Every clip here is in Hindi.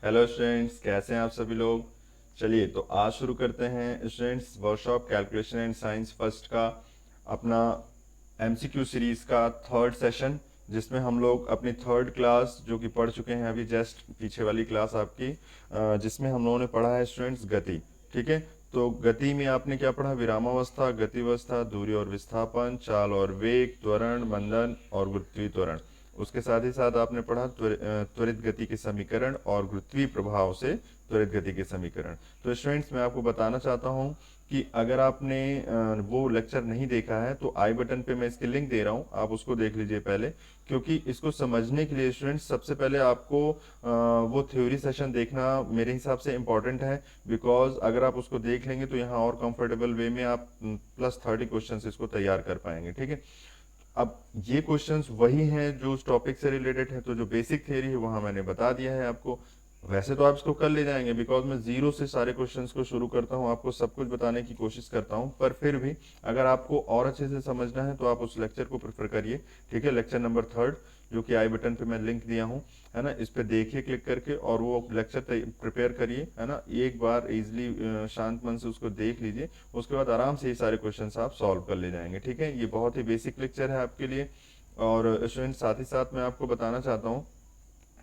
हेलो स्टूडेंट्स, कैसे हैं आप सभी लोग। चलिए तो आज शुरू करते हैं students workshop calculation and science first का अपना एमसीक्यू सीरीज का थर्ड सेशन, जिसमें हम लोग अपनी थर्ड क्लास जो कि पढ़ चुके हैं अभी जस्ट पीछे वाली क्लास आपकी, जिसमें हम लोगों ने पढ़ा है स्टूडेंट्स गति। ठीक है, तो गति में आपने क्या पढ़ा? विरामावस्था, गतिवस्था, दूरी और विस्थापन, चाल और वेग, त्वरण, मंदन और गुरुत्वीय त्वरण। उसके साथ ही साथ आपने पढ़ा त्वरित गति के समीकरण और गुरुत्वीय प्रभाव से त्वरित गति के समीकरण। तो स्टूडेंट्स, मैं आपको बताना चाहता हूं कि अगर आपने वो लेक्चर नहीं देखा है तो आई बटन पे मैं इसकी लिंक दे रहा हूं, आप उसको देख लीजिए पहले। क्योंकि इसको समझने के लिए स्टूडेंट्स सबसे पहले आपको वो थ्योरी सेशन देखना मेरे हिसाब से इम्पोर्टेंट है। बिकॉज अगर आप उसको देख लेंगे तो यहाँ और कंफर्टेबल वे में आप +30 क्वेश्चन इसको तैयार कर पाएंगे। ठीक है, अब ये क्वेश्चंस वही हैं जो उस टॉपिक से रिलेटेड है, तो जो बेसिक थ्योरी है वहां मैंने बता दिया है आपको। वैसे तो आप इसको कर ले जाएंगे, बिकॉज मैं जीरो से सारे क्वेश्चंस को शुरू करता हूं, आपको सब कुछ बताने की कोशिश करता हूं। पर फिर भी अगर आपको और अच्छे से समझना है तो आप उस लेक्चर को प्रेफर करिए। ठीक है, लेक्चर नंबर थर्ड, जो कि आई बटन पे मैं लिंक दिया हूँ, है ना, इस पे देखिए क्लिक करके और वो लेक्चर प्रिपेयर करिए, है ना। एक बार इजिली शांत मन से उसको देख लीजिए, उसके बाद आराम से ये सारे क्वेश्चंस आप सॉल्व कर ले जाएंगे। ठीक है, ये बहुत ही बेसिक लेक्चर है आपके लिए। और स्टूडेंट, साथ ही साथ मैं आपको बताना चाहता हूँ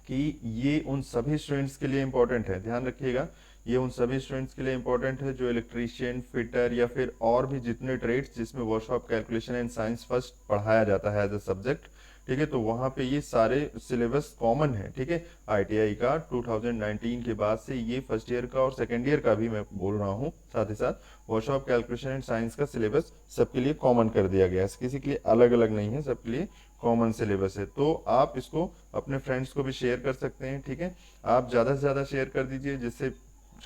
कि ये उन सभी स्टूडेंट्स के लिए इम्पोर्टेंट है, ध्यान रखिएगा। ये उन सभी स्टूडेंट्स के लिए इम्पोर्टेंट है जो इलेक्ट्रीशियन, फिटर या फिर और भी जितने ट्रेड्स जिसमें workshop calculation and science first पढ़ाया जाता है एज अ सब्जेक्ट। ठीक है, तो वहाँ पे ये सारे सिलेबस कॉमन है। ठीक है, आईटीआई का 2019 के बाद से ये फर्स्ट ईयर का और सेकेंड ईयर का भी मैं बोल रहा हूँ, साथ ही साथ वर्कशॉप कैलकुलेशन एंड साइंस का सिलेबस सबके लिए कॉमन कर दिया गया है, किसी के लिए अलग अलग नहीं है, सबके लिए कॉमन सिलेबस है। तो आप इसको अपने फ्रेंड्स को भी शेयर कर सकते हैं। ठीक है, आप ज़्यादा से ज़्यादा शेयर कर दीजिए जिससे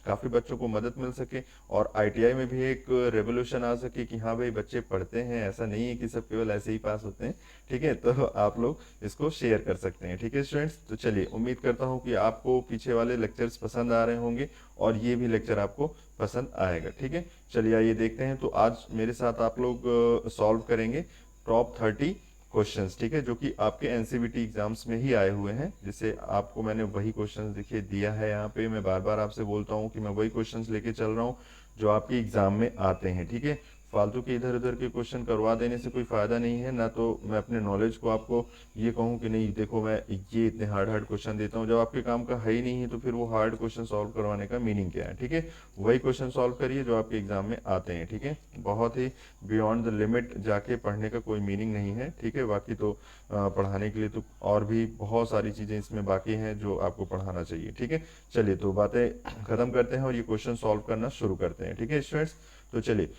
काफ़ी बच्चों को मदद मिल सके और आईटीआई में भी एक रेवोल्यूशन आ सके कि हाँ भाई बच्चे पढ़ते हैं, ऐसा नहीं है कि सब केवल ऐसे ही पास होते हैं। ठीक है, तो आप लोग इसको शेयर कर सकते हैं। ठीक है स्टूडेंट्स, तो चलिए उम्मीद करता हूँ कि आपको पीछे वाले लेक्चर्स पसंद आ रहे होंगे और ये भी लेक्चर आपको पसंद आएगा। ठीक है, चलिए आइए देखते हैं। तो आज मेरे साथ आप लोग सॉल्व करेंगे टॉप 30 क्वेश्चंस। ठीक है, जो कि आपके एनसीवीटी एग्जाम्स में ही आए हुए हैं, जिससे आपको मैंने वही क्वेश्चंस देखिए दिया है यहाँ पे। मैं बार बार आपसे बोलता हूँ कि मैं वही क्वेश्चंस लेके चल रहा हूँ जो आपके एग्जाम में आते हैं। ठीक है, फालतू के इधर उधर के क्वेश्चन करवा देने से कोई फायदा नहीं है ना। तो मैं अपने नॉलेज को आपको ये कहूँ कि नहीं देखो मैं ये इतने हार्ड हार्ड क्वेश्चन देता हूँ, जब आपके काम का है ही नहीं है तो फिर वो हार्ड क्वेश्चन सॉल्व करवाने का मीनिंग क्या है। ठीक है, वही क्वेश्चन सॉल्व करिए जो आपके एग्जाम में आते हैं। ठीक है, बहुत ही बियॉन्ड द लिमिट जाके पढ़ने का कोई मीनिंग नहीं है। ठीक है, बाकी तो पढ़ाने के लिए तो और भी बहुत सारी चीज़ें इसमें बाकी हैं जो आपको पढ़ाना चाहिए। ठीक है, चलिए तो बातें खत्म करते हैं और ये क्वेश्चन सॉल्व करना शुरू करते हैं। ठीक है स्टूडेंट्स, तो चलिए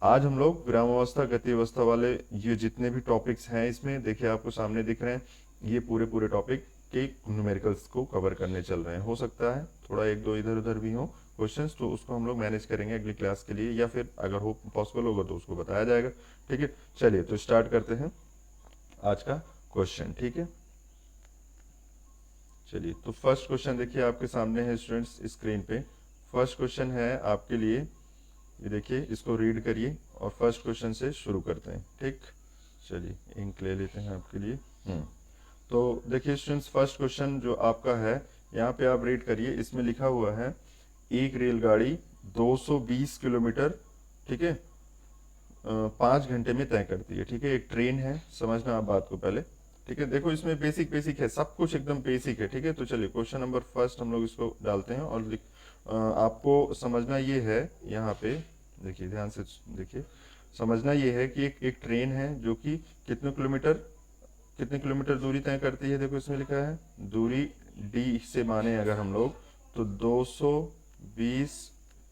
आज हम लोग विराम अवस्था, गति अवस्था वाले ये जितने भी टॉपिक्स हैं इसमें देखिए आपको सामने दिख रहे हैं, ये पूरे पूरे टॉपिक के न्यूमेरिकल्स को कवर करने चल रहे हैं। हो सकता है थोड़ा एक दो इधर उधर भी हो क्वेश्चंस, तो उसको हम लोग मैनेज करेंगे अगली क्लास के लिए, या फिर अगर हो पॉसिबल होगा तो उसको बताया जाएगा। ठीक है, चलिए तो स्टार्ट करते हैं आज का क्वेश्चन। ठीक है, चलिए तो फर्स्ट क्वेश्चन देखिए आपके सामने है स्टूडेंट्स स्क्रीन पे। फर्स्ट क्वेश्चन है आपके लिए, ये देखिए, इसको रीड करिए और फर्स्ट क्वेश्चन से शुरू करते हैं। ठीक, चलिए इंक ले लेते हैं आपके लिए। तो देखिए स्टूडेंट्स, फर्स्ट क्वेश्चन जो आपका है यहाँ पे आप रीड करिए। इसमें लिखा हुआ है एक रेलगाड़ी 220 किलोमीटर, ठीक है, 5 घंटे में तय करती है। ठीक है, एक ट्रेन है, समझना आप बात को पहले। ठीक है, देखो इसमें बेसिक बेसिक है, सब कुछ एकदम बेसिक है। ठीक है, तो चलिए क्वेश्चन नंबर फर्स्ट हम लोग इसको डालते हैं और आपको समझना ये है यहाँ पे, देखिए ध्यान से देखिए, समझना ये है कि एक ट्रेन है जो कि कितने किलोमीटर दूरी तय करती है। देखो इसमें लिखा है दूरी डी से माने अगर हम लोग तो 220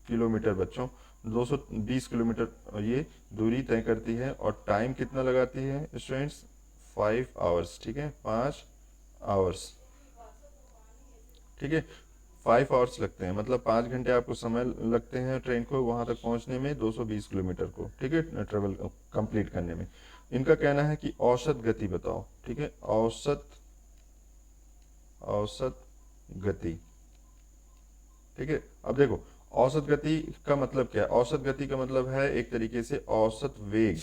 किलोमीटर बच्चों, 220 किलोमीटर ये दूरी तय करती है। और टाइम कितना लगाती है स्टूडेंट्स? 5 आवर्स। ठीक है, 5 आवर्स। ठीक है, 5 आवर्स लगते हैं, मतलब 5 घंटे आपको समय लगते हैं ट्रेन को वहां तक पहुंचने में, 220 किलोमीटर को, ठीक है, ट्रेवल कंप्लीट करने में। इनका कहना है कि औसत गति बताओ। ठीक है, औसत औसत गति। ठीक है, अब देखो औसत गति का मतलब क्या है? औसत गति का मतलब है एक तरीके से औसत वेग।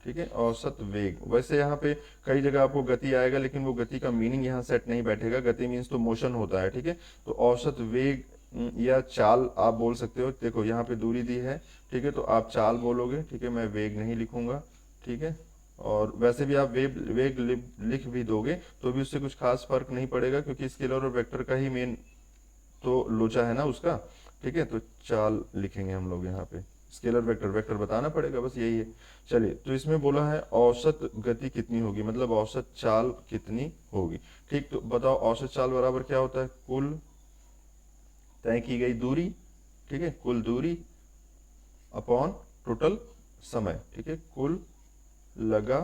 ठीक है, औसत वेग। वैसे यहाँ पे कई जगह आपको गति आएगा, लेकिन वो गति का मीनिंग यहाँ सेट नहीं बैठेगा। गति मीन्स तो मोशन होता है, ठीक है। तो औसत वेग या चाल आप बोल सकते हो। देखो यहाँ पे दूरी दी है, ठीक है, तो आप चाल बोलोगे, ठीक है, मैं वेग नहीं लिखूंगा, ठीक है। और वैसे भी आप वेग लिख भी दोगे तो भी उससे कुछ खास फर्क नहीं पड़ेगा, क्योंकि स्केलर और वेक्टर का ही मेन तो लोचा है ना उसका, ठीक है। तो चाल लिखेंगे हम लोग यहाँ पे, स्केलर वेक्टर, वेक्टर बताना पड़ेगा, बस यही है। चलिए, तो इसमें बोला है औसत गति कितनी होगी, मतलब औसत चाल कितनी होगी। ठीक, तो बताओ औसत चाल बराबर क्या होता है, कुल तय की गई दूरी, ठीक है, कुल दूरी अपॉन टोटल समय, ठीक है, कुल लगा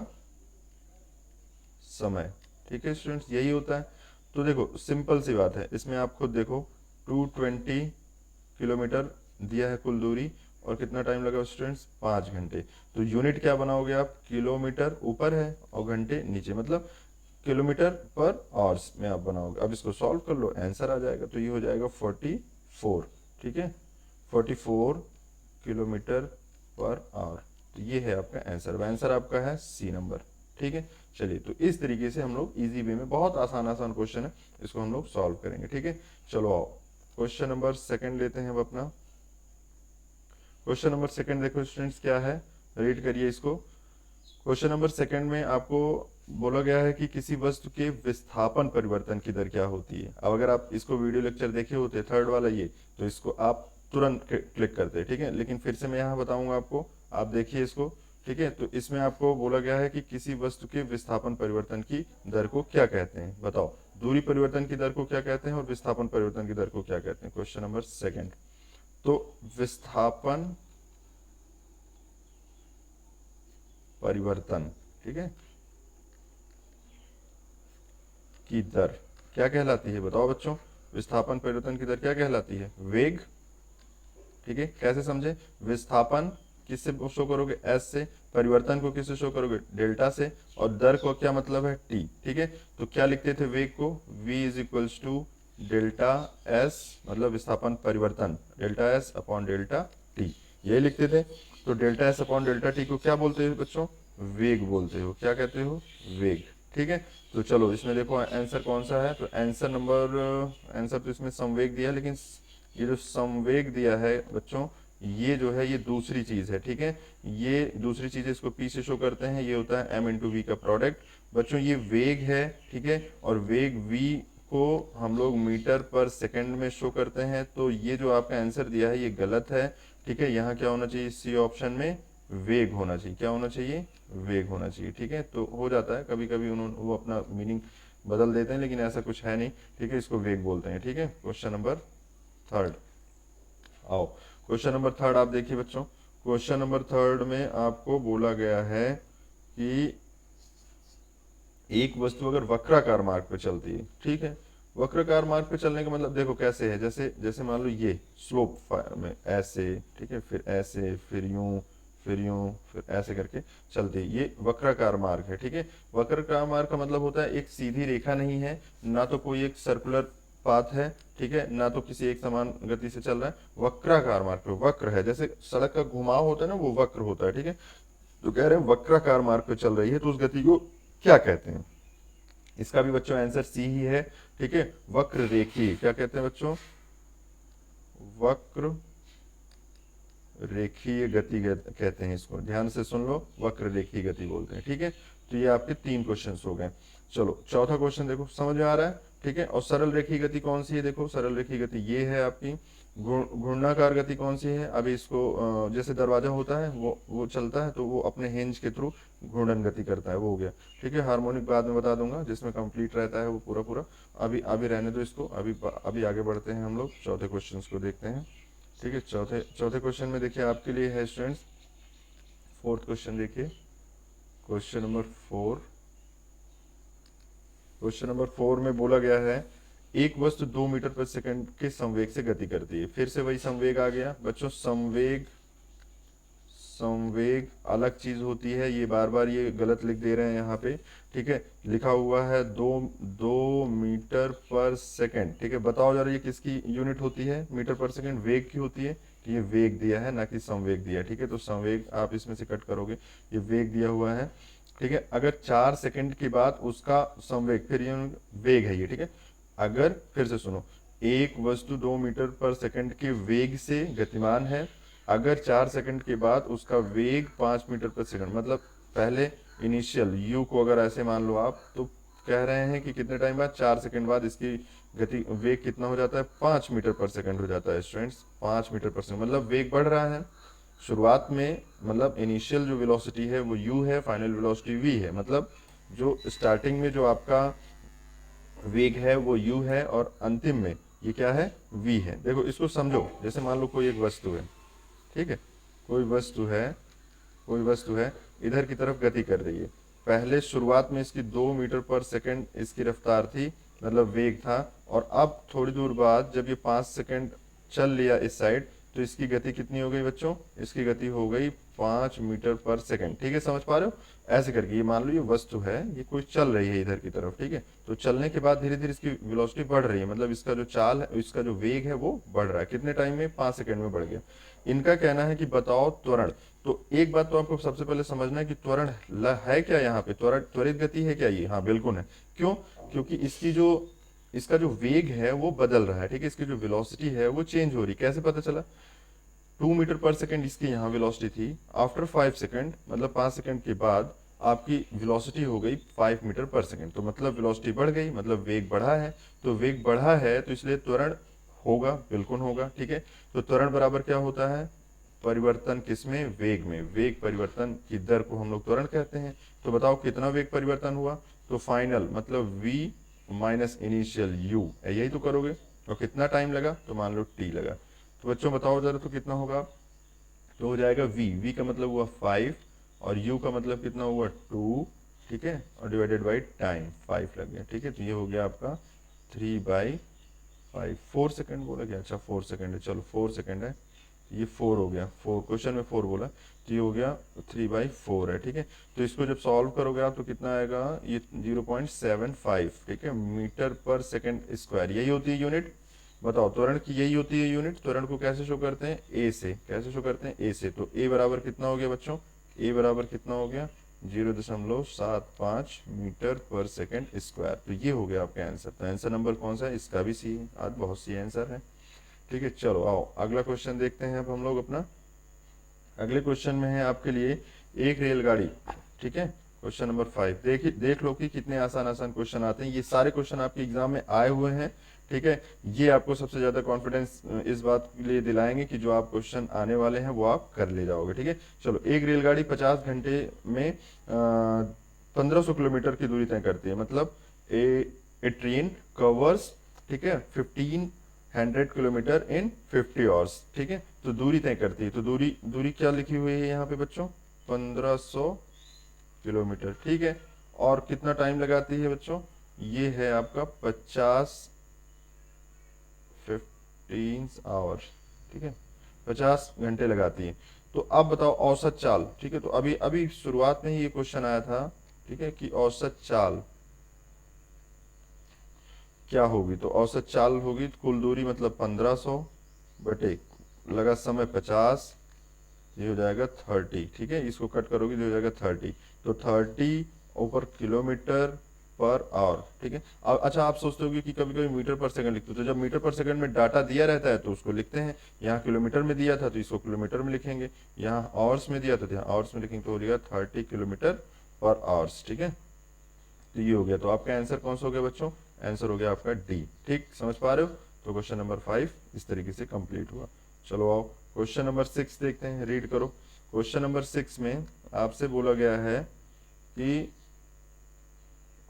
समय, ठीक है स्टूडेंट्स, यही होता है। तो देखो सिंपल सी बात है, इसमें आप खुद देखो 220 किलोमीटर दिया है कुल दूरी, और कितना टाइम लगा स्टूडेंट्स, 5 घंटे। तो यूनिट क्या बनाओगे आप, किलोमीटर ऊपर है और घंटे नीचे, मतलब किलोमीटर पर आवर्स में आप बनाओगे। अब इसको सॉल्व कर लो, आंसर आ जाएगा। तो ये हो जाएगा 44, ठीक है, 44 किलोमीटर पर आवर। तो ये है आपका आंसर, आंसर आपका है सी नंबर, ठीक है। चलिए, तो इस तरीके से हम लोग इजी वे में, बहुत आसान आसान क्वेश्चन है, इसको हम लोग सॉल्व करेंगे, ठीक है। चलो आओ, क्वेश्चन नंबर सेकंड लेते हैं अब अपना। क्वेश्चन नंबर सेकंड देखो स्टूडेंट्स क्या है, रीड करिए इसको। क्वेश्चन नंबर सेकंड में आपको बोला गया है कि किसी वस्तु के विस्थापन परिवर्तन की दर क्या होती है। अब अगर आप इसको वीडियो लेक्चर देखे होते, थर्ड वाला ये, तो इसको आप तुरंत क्लिक करते, ठीक है, लेकिन फिर से मैं यहाँ बताऊंगा आपको, आप देखिए इसको, ठीक है। तो इसमें आपको बोला गया है कि किसी वस्तु के विस्थापन परिवर्तन की दर को क्या कहते हैं, बताओ। दूरी परिवर्तन की दर को क्या कहते हैं और विस्थापन परिवर्तन की दर को क्या कहते हैं, क्वेश्चन नंबर सेकंड। तो विस्थापन परिवर्तन, ठीक है, की दर क्या कहलाती है, बताओ बच्चों। विस्थापन परिवर्तन की दर क्या कहलाती है, वेग, ठीक है। कैसे समझे, विस्थापन किससे शो करोगे, एस से, परिवर्तन को किससे शो करोगे, डेल्टा से, और दर को क्या मतलब है, टी, ठीक है। तो क्या लिखते थे वेग को, v is equals to delta s, मतलब विस्थापन परिवर्तन, delta s upon delta t, यही लिखते थे। तो delta s upon delta t को क्या बोलते हो बच्चों, वेग बोलते हो, क्या कहते हो, वेग, ठीक है। तो चलो इसमें देखो आंसर कौन सा है, तो आंसर नंबर, आंसर तो इसमें संवेग दिया, लेकिन ये जो संवेग दिया है बच्चों, ये जो है ये दूसरी चीज है, ठीक है। ये दूसरी चीज, इसको पी से शो करते हैं, ये होता है एम इंटू वी का प्रोडक्ट बच्चों, ये वेग है, ठीक है। और वेग वी को हम लोग मीटर पर सेकंड में शो करते हैं। तो ये जो आपका आंसर दिया है ये गलत है, ठीक है। यहाँ क्या होना चाहिए, सी ऑप्शन में वेग होना चाहिए, क्या होना चाहिए, वेग होना चाहिए, ठीक है। तो हो जाता है कभी कभी उन्होंने वो अपना मीनिंग बदल देते हैं, लेकिन ऐसा कुछ है नहीं, ठीक है, इसको वेग बोलते हैं, ठीक है। क्वेश्चन नंबर थर्ड आओ, क्वेश्चन नंबर थर्ड आप देखिए बच्चों। क्वेश्चन नंबर थर्ड में आपको बोला गया है कि एक वस्तु अगर वक्राकार मार्ग पे चलती है, ठीक है, वक्राकार मार्ग पे चलने का मतलब देखो कैसे है, जैसे जैसे मान लो ये स्लोप में ऐसे, ठीक है, फिर ऐसे, फिर यूं, फिर यूं, फिर ऐसे करके चलती है, ये वक्राकार मार्ग है, ठीक है। वक्राकार मार्ग का मतलब होता है एक सीधी रेखा नहीं है, ना तो कोई एक सर्कुलर पाथ है, ठीक है, ना तो किसी एक समान गति से चल रहा है। वक्राकार मार्ग पे, वक्र है, जैसे सड़क का घुमाव होता है ना, वो वक्र होता है, ठीक है। तो कह रहे हैं वक्राकार मार्ग पे चल रही है, तो उस गति को क्या कहते हैं। इसका भी बच्चों आंसर सी ही है, ठीक है, वक्र रेखीय, क्या कहते हैं बच्चों, वक्र रेखीय गति कहते हैं इसको, ध्यान से सुन लो, वक्र रेखीय गति बोलते हैं, ठीक है। तो ये आपके 3 क्वेश्चन हो गए। चलो चौथा क्वेश्चन देखो, समझ में आ रहा है, ठीक है। और सरल रेखीय गति कौन सी है, देखो सरल रेखीय गति ये है आपकी। घूर्णाकार गति कौन सी है, अभी इसको जैसे दरवाजा होता है वो चलता है, तो वो अपने हिंज के थ्रू घूर्णन गति करता है, वो हो गया, ठीक है। हार्मोनिक बाद में बता दूंगा, जिसमें कंप्लीट रहता है वो पूरा पूरा, अभी अभी रहने दो इसको, अभी आगे बढ़ते हैं हम लोग, चौथे क्वेश्चन को देखते हैं, ठीक है। चौथे क्वेश्चन में देखिए आपके लिए है स्टूडेंट्स, फोर्थ क्वेश्चन देखिए, क्वेश्चन नंबर 4। क्वेश्चन नंबर 4 में बोला गया है एक वस्तु 2 मीटर पर सेकंड के संवेग से गति करती है। फिर से वही संवेग आ गया बच्चों, संवेग संवेग अलग चीज होती है, ये बार बार ये गलत लिख दे रहे हैं यहाँ पे, ठीक है। लिखा हुआ है 2 मीटर पर सेकंड, ठीक है। बताओ जरा ये किसकी यूनिट होती है, मीटर पर सेकंड वेग की होती है, कि ये वेग दिया है ना कि संवेग दिया है, ठीक है। तो संवेग आप इसमें से कट करोगे, ये वेग दिया हुआ है, ठीक है। अगर 4 सेकंड के बाद उसका संवेग, फिर ये वेग है ये, ठीक है। अगर फिर से सुनो, एक वस्तु 2 मीटर पर सेकंड के वेग से गतिमान है, अगर 4 सेकंड के बाद उसका वेग 5 मीटर पर सेकंड, मतलब पहले इनिशियल यू को अगर ऐसे मान लो आप, तो कह रहे हैं कि कितने टाइम बाद, 4 सेकंड बाद इसकी गति वेग कितना हो जाता है, 5 मीटर पर सेकंड हो जाता है स्टूडेंट्स, 5 मीटर पर सेकंड, मतलब वेग बढ़ रहा है। शुरुआत में मतलब इनिशियल जो वेलोसिटी है वो u है, फाइनल वेलोसिटी v है, मतलब जो स्टार्टिंग में जो आपका वेग है वो u है और अंतिम में ये क्या है, v है। देखो इसको समझो, जैसे मान लो कोई एक वस्तु है, ठीक है, कोई वस्तु है, कोई वस्तु है, इधर की तरफ गति कर रही है। पहले शुरुआत में इसकी 2 मीटर पर सेकंड इसकी रफ्तार थी, मतलब वेग था, और अब थोड़ी दूर बाद जब ये 5 सेकंड चल लिया इस साइड, तो इसकी गति कितनी हो गई बच्चों, इसकी गति हो गई 5 मीटर पर सेकंड, ठीक है। समझ पा रहे हो, ऐसे करके ये मान लो ये वस्तु है, ये कोई चल रही है इधर की तरफ, ठीक है। तो चलने के बाद धीरे धीरे इसकी वेलोसिटी बढ़ रही है, मतलब इसका जो चाल है, इसका जो वेग है वो बढ़ रहा है, कितने टाइम में, 5 सेकंड में बढ़ गया। इनका कहना है कि बताओ त्वरण। तो एक बात तो आपको सबसे पहले समझना है कि त्वरण है क्या यहाँ पे, त्वरित गति है क्या ये, हाँ बिल्कुल है। क्यों, क्योंकि इसका जो वेग है वो बदल रहा है, ठीक है, इसकी जो वेलोसिटी है वो चेंज हो रही। कैसे पता चला, 2 मीटर पर सेकंड इसकी यहाँ वेलोसिटी थी, आफ्टर 5 सेकंड मतलब 5 सेकंड के बाद आपकी वेलोसिटी हो गई 5 मीटर पर सेकंड, तो मतलब वेलोसिटी बढ़ गई, मतलब वेग बढ़ा है। तो वेग बढ़ा है तो इसलिए त्वरण होगा, बिल्कुल होगा, ठीक है। तो त्वरण बराबर क्या होता है, परिवर्तन किसमें, वेग में, वेग परिवर्तन की दर को हम लोग त्वरण कहते हैं। तो बताओ कितना वेग परिवर्तन हुआ, तो फाइनल मतलब v माइनस इनिशियल u, यही तो करोगे। और कितना टाइम लगा, तो मान लो t लगा। तो बच्चों बताओ जरा, तो कितना होगा, तो हो जाएगा v का मतलब हुआ 5 और u का मतलब कितना हुआ 2, ठीक है, और डिवाइडेड बाई टाइम 5 लग गया, ठीक है। तो ये हो गया आपका 3/5, 4 सेकंड बोला क्या, अच्छा 4 सेकंड है, चलो 4 सेकंड है, ये 4 हो गया, 4 क्वेश्चन में 4 बोला, तो ये हो गया 3/4 है, ठीक है। तो इसको जब सॉल्व करोगे आप तो कितना आएगा, ये 0.75, ठीक है, मीटर पर सेकंड स्क्वायर, यही होती है यूनिट। बताओ त्वरण की यही होती है यूनिट। त्वरण को कैसे शो करते हैं, ए से, कैसे शो करते हैं, ए से। तो ए बराबर कितना हो गया बच्चों, ए बराबर कितना हो गया, 0.75 मीटर पर सेकंड स्क्वायर। तो ये हो गया आपका आंसर। तो आंसर नंबर कौन सा है, इसका भी सी है, आज बहुत सी आंसर है, ठीक है। चलो आओ अगला क्वेश्चन देखते हैं अब हम लोग अपना। अगले क्वेश्चन में है आपके लिए एक रेलगाड़ी, ठीक है, क्वेश्चन नंबर 5। देख लो कि कितने आसान आसान क्वेश्चन आते हैं। ये सारे क्वेश्चन आपके एग्जाम में आए हुए हैं, ठीक है। ये आपको सबसे ज्यादा कॉन्फिडेंस इस बात के लिए दिलाएंगे कि जो आप क्वेश्चन आने वाले हैं वो आप कर ले जाओगे, ठीक है। चलो, एक रेलगाड़ी 50 घंटे में 1500 किलोमीटर की दूरी तय करती है, मतलब ए ट्रेन कवर्स, ठीक है, 1500 किलोमीटर इन 50 आवर्स, ठीक है। तो दूरी तय करती है, तो दूरी दूरी क्या लिखी हुई है यहाँ पे बच्चों, 1500 किलोमीटर, ठीक है। और कितना टाइम लगाती है बच्चों, ये है आपका 15 आवर्स, ठीक है, 50 घंटे लगाती है। तो अब बताओ औसत चाल, ठीक है। तो अभी अभी शुरुआत में ही ये क्वेश्चन आया था, ठीक है, कि औसत चाल क्या होगी। तो औसत चाल होगी कुल दूरी मतलब 1500 बटे लगा समय 50, ये हो जाएगा 30, ठीक है। इसको कट करोगे तो हो जाएगा 30, तो 30 ऊपर किलोमीटर पर आवर, ठीक है। अब अच्छा, आप सोचते होगे कि कभी कभी मीटर पर सेकंड लिखते हो, तो जब मीटर पर सेकंड में डाटा दिया रहता है तो उसको लिखते हैं, यहाँ किलोमीटर में दिया था तो इसको किलोमीटर में लिखेंगे, यहाँ आवर्स में दिया था तो यहाँ आवर्स में लिखेंगे, तो हो जाएगा 30 किलोमीटर पर आवर्स, ठीक है। तो ये हो गया। तो आपका आंसर कौन सा हो गया बच्चों, आंसर हो गया आपका डी, ठीक, समझ पा रहे हो। तो क्वेश्चन नंबर 5 इस तरीके से कंप्लीट हुआ। चलो आओ क्वेश्चन नंबर 6 देखते हैं, रीड करो। क्वेश्चन नंबर 6 में आपसे बोला गया है कि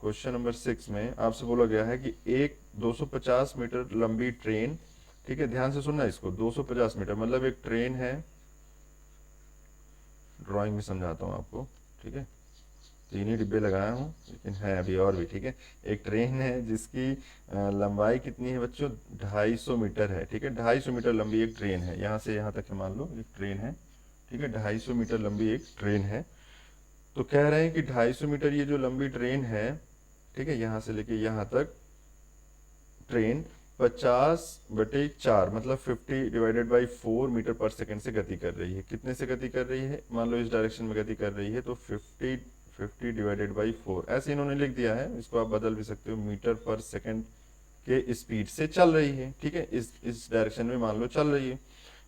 क्वेश्चन नंबर 6 में आपसे बोला गया है कि एक 250 मीटर लंबी ट्रेन, ठीक है, ध्यान से सुनना इसको, 250 मीटर मतलब एक ट्रेन है, ड्राइंग में समझाता हूँ आपको, ठीक है, तीन ही डिब्बे लगाया हूँ लेकिन है अभी और भी, ठीक है। एक ट्रेन है जिसकी लंबाई कितनी है बच्चों, 250 मीटर है, ठीक है, 250 मीटर लंबी एक ट्रेन है, यहाँ से यहाँ तक मान लो एक ट्रेन है, ठीक है, 250 मीटर लंबी एक ट्रेन है। तो कह रहे हैं कि 250 मीटर ये जो लंबी ट्रेन है, ठीक है, यहाँ से लेके यहाँ तक ट्रेन 50/4 मतलब 50/4 मीटर पर सेकंड से गति कर रही है। कितने से गति कर रही है, मान लो इस डायरेक्शन में गति कर रही है तो 50/4 ऐसे इन्होंने लिख दिया है, इसको आप बदल भी सकते हो, मीटर पर सेकंड के स्पीड से चल रही है। ठीक है, इस डायरेक्शन में मान लो चल रही है।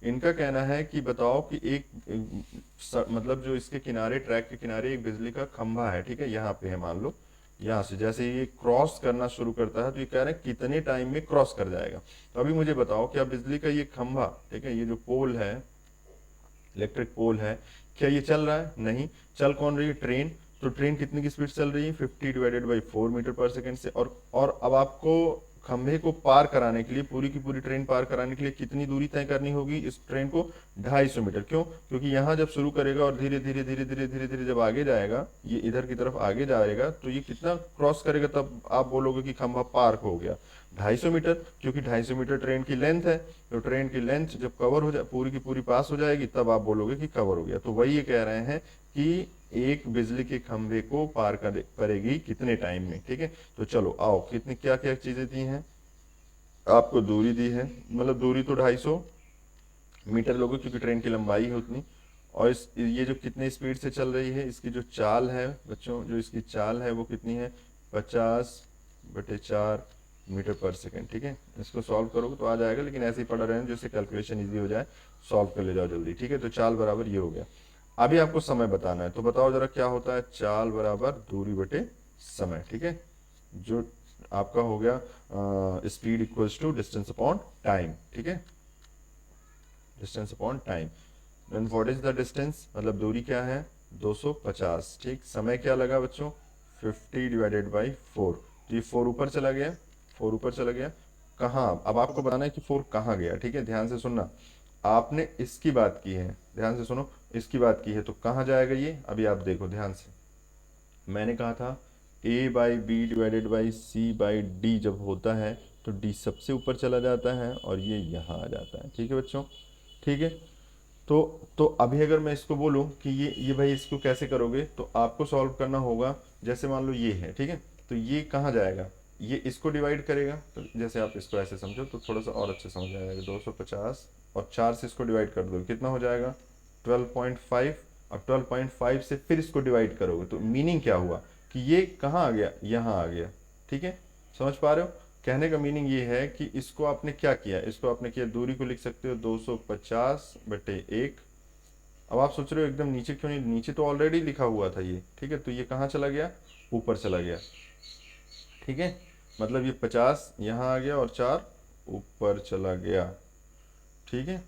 इनका कहना है कि बताओ कि मतलब जो इसके किनारे, ट्रैक के किनारे एक बिजली का खंभा है। ठीक है, यहाँ पे है, मान लो यहाँ से जैसे ये क्रॉस करना शुरू करता है तो ये कह रहे हैं कितने टाइम में क्रॉस कर जाएगा। तो अभी मुझे बताओ क्या बिजली का ये खंभा, ठीक है, ये जो पोल है, इलेक्ट्रिक पोल है, क्या ये चल रहा है? नहीं। चल कौन रही है? ट्रेन। तो ट्रेन कितनी की स्पीड चल रही है? 50/4 मीटर पर सेकंड से। और अब आपको खंभे को पार कराने के लिए, पूरी की पूरी ट्रेन पार कराने के लिए कितनी दूरी तय करनी होगी इस ट्रेन को? 250 मीटर। क्यों? क्योंकि यहाँ जब शुरू करेगा और धीरे धीरे धीरे धीरे धीरे धीरे जब आगे जाएगा, ये इधर की तरफ आगे जाएगा, तो ये कितना क्रॉस करेगा तब आप बोलोगे कि खंभा पार हो गया? 250 मीटर। क्योंकि 250 मीटर ट्रेन की लेंथ है, तो ट्रेन की लेंथ जब कवर हो जाए, पूरी की पूरी पास हो जाएगी, तब आप बोलोगे कि कवर हो गया। तो वही ये कह रहे हैं कि एक बिजली के खंभे को पार करेगी कितने टाइम में। ठीक है, तो चलो आओ, कितनी क्या क्या चीजें दी हैं आपको? दूरी दी है, मतलब दूरी तो 250 मीटर लोगे क्योंकि ट्रेन की लंबाई है उतनी। और ये जो कितने स्पीड से चल रही है, इसकी जो चाल है बच्चों, जो इसकी चाल है वो कितनी है? 50/4 मीटर पर सेकंड। ठीक है, इसको सॉल्व करोगे तो आ जाएगा, लेकिन ऐसे ही पढ़ा रहना जिससे कैलकुलेशन इजी हो जाए, सॉल्व कर ले जाओ जल्दी। ठीक है, तो चाल बराबर ये हो गया। अभी आपको समय बताना है, तो बताओ जरा क्या होता है? चाल बराबर दूरी बटे समय। ठीक है, जो आपका हो गया speed equals to distance upon time. ठीक है, distance upon time. Then what is the distance, मतलब दूरी क्या है? 250। ठीक, समय क्या लगा बच्चों? 50/4। तो ये 4 ऊपर चला गया, 4 ऊपर चला गया। कहाँ? अब आपको बताना है कि 4 कहाँ गया। ठीक है, ध्यान से सुनना, आपने इसकी बात की है, ध्यान से सुनो, इसकी बात की है, तो कहाँ जाएगा ये? अभी आप देखो ध्यान से, मैंने कहा था A/B/C/D जब होता है तो D सबसे ऊपर चला जाता है और ये यहाँ आ जाता है। ठीक है बच्चों, ठीक है। तो अभी अगर मैं इसको बोलूँ कि ये भाई इसको कैसे करोगे, तो आपको सॉल्व करना होगा। जैसे मान लो ये है, ठीक है, तो ये कहाँ जाएगा? ये इसको डिवाइड करेगा। तो जैसे आप इसको ऐसे समझो तो थोड़ा सा और अच्छे समझ आएगा। 250 और 4 से इसको डिवाइड कर दो, कितना हो जाएगा? 12.5। और 12.5 से फिर इसको डिवाइड करोगे तो मीनिंग क्या हुआ कि ये कहाँ आ गया? यहाँ आ गया। ठीक है, समझ पा रहे हो? कहने का मीनिंग ये है कि इसको आपने क्या किया, इसको आपने किया, दूरी को लिख सकते हो 250/1। अब आप सोच रहे हो एकदम नीचे क्यों नहीं, नीचे तो ऑलरेडी लिखा हुआ था ये। ठीक है, तो ये कहाँ चला गया? ऊपर चला गया। ठीक है, मतलब ये 50 यहाँ आ गया और 4 ऊपर चला गया। ठीक है,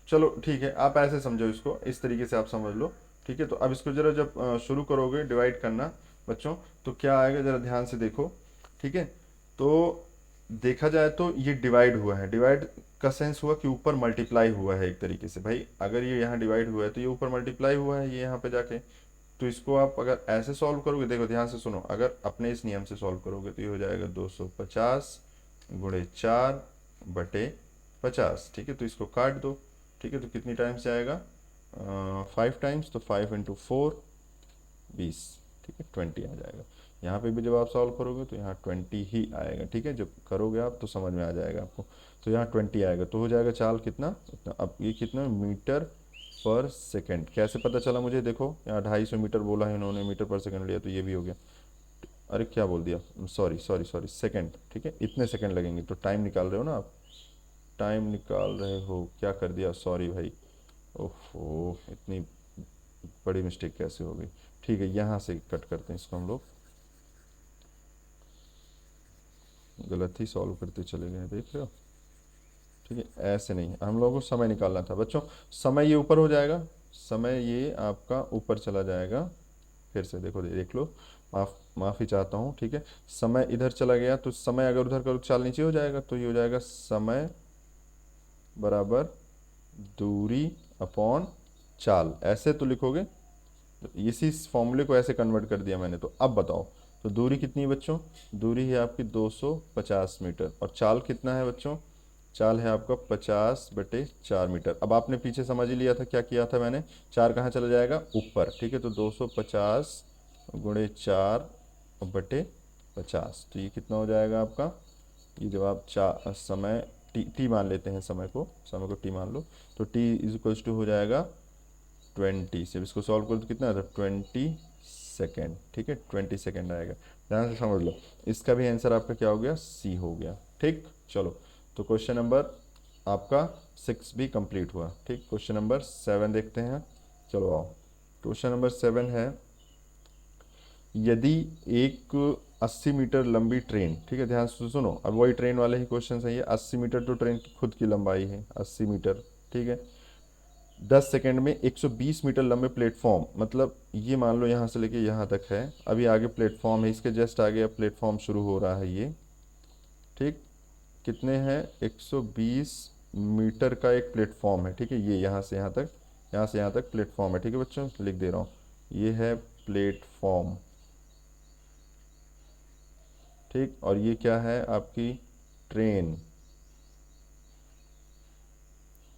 चलो ठीक है, आप ऐसे समझो इसको, इस तरीके से आप समझ लो। ठीक है, तो अब इसको जरा जब शुरू करोगे डिवाइड करना बच्चों, तो क्या आएगा जरा ध्यान से देखो। ठीक है, तो देखा जाए तो ये डिवाइड हुआ है। डिवाइड का सेंस हुआ कि ऊपर मल्टीप्लाई हुआ है एक तरीके से। भाई अगर ये यहाँ डिवाइड हुआ है तो ये ऊपर मल्टीप्लाई हुआ है, ये यहाँ पे जाके। तो इसको आप अगर ऐसे सॉल्व करोगे, देखो ध्यान से सुनो, अगर अपने इस नियम से सॉल्व करोगे तो ये हो जाएगा 250 × 4/50। ठीक है, तो इसको काट दो। ठीक है, तो कितनी टाइम्स से आएगा? 5 टाइम्स, तो 5 × 4 20। ठीक है, 20 आ जाएगा। यहाँ पे भी जब आप सॉल्व करोगे तो यहाँ 20 ही आएगा। ठीक है, जब करोगे आप तो समझ में आ जाएगा आपको। तो यहाँ 20 आएगा, तो हो जाएगा चाल कितना? इतना। अब ये कितना? मीटर पर सेकंड। कैसे पता चला मुझे? देखो यहाँ 250 मीटर बोला है इन्होंने, मीटर पर सेकंड लिया, तो ये भी हो गया। अरे क्या बोल दिया, सॉरी सॉरी सॉरी, सेकंड। ठीक है, इतने सेकंड लगेंगे, तो टाइम निकाल रहे हो ना आप, टाइम निकाल रहे हो, क्या कर दिया, सॉरी भाई, ओहो इतनी बड़ी मिस्टेक कैसे हो गई। ठीक है, यहाँ से कट करते हैं इसको हम लोग, गलत ही सॉल्व करते चले गए, देख रहे हो। ठीक है, ऐसे नहीं, हम लोगों को समय निकालना था बच्चों। समय ये ऊपर हो जाएगा, समय ये आपका ऊपर चला जाएगा। फिर से देखो, देख लो, माफ़ी चाहता हूँ। ठीक है, समय इधर चला गया, तो समय अगर उधर करो चाल नीचे हो जाएगा, तो ये हो जाएगा समय बराबर दूरी अपॉन चाल। ऐसे तो लिखोगे, तो इसी फॉर्मूले को ऐसे कन्वर्ट कर दिया मैंने। तो अब बताओ, तो दूरी कितनी है बच्चों? दूरी है आपकी 250 मीटर, और चाल कितना है बच्चों? चाल है आपका 50/4 मीटर। अब आपने पीछे समझ ही लिया था, क्या किया था मैंने? 4 कहाँ चला जाएगा? ऊपर। ठीक है, तो 250 × 4/50, तो ये कितना हो जाएगा आपका? ये जब आप समय टी मान लेते हैं, समय को टी मान लो, तो टी इज इक्वल्स टू हो जाएगा 20 से। इसको सॉल्व करो तो कितना आता है 20 सेकेंड। ठीक है, 20 सेकेंड आएगा। ध्यान से समझ लो, इसका भी आंसर आपका क्या हो गया, सी हो गया। ठीक, चलो तो क्वेश्चन नंबर आपका 6 भी कंप्लीट हुआ। ठीक, क्वेश्चन नंबर 7 देखते हैं। चलो आओ, क्वेश्चन नंबर 7 है, यदि एक 80 मीटर लंबी ट्रेन, ठीक है ध्यान से सुनो, अब वही ट्रेन वाले ही क्वेश्चन है ये। 80 मीटर तो ट्रेन की खुद की लंबाई है, 80 मीटर, ठीक है। 10 सेकंड में 120 मीटर लंबे प्लेटफॉर्म, मतलब ये मान लो यहाँ से लेके यहाँ तक है, अभी आगे प्लेटफॉर्म है, इसके जस्ट आगे अब प्लेटफॉर्म शुरू हो रहा है ये। ठीक, कितने हैं, 120 मीटर का एक प्लेटफॉर्म है। ठीक है, ये यहाँ से यहाँ तक, यहाँ से यहाँ तक प्लेटफॉर्म है। ठीक है बच्चों, लिख दे रहा हूँ, ये है प्लेटफॉर्म। ठीक, और ये क्या है आपकी ट्रेन।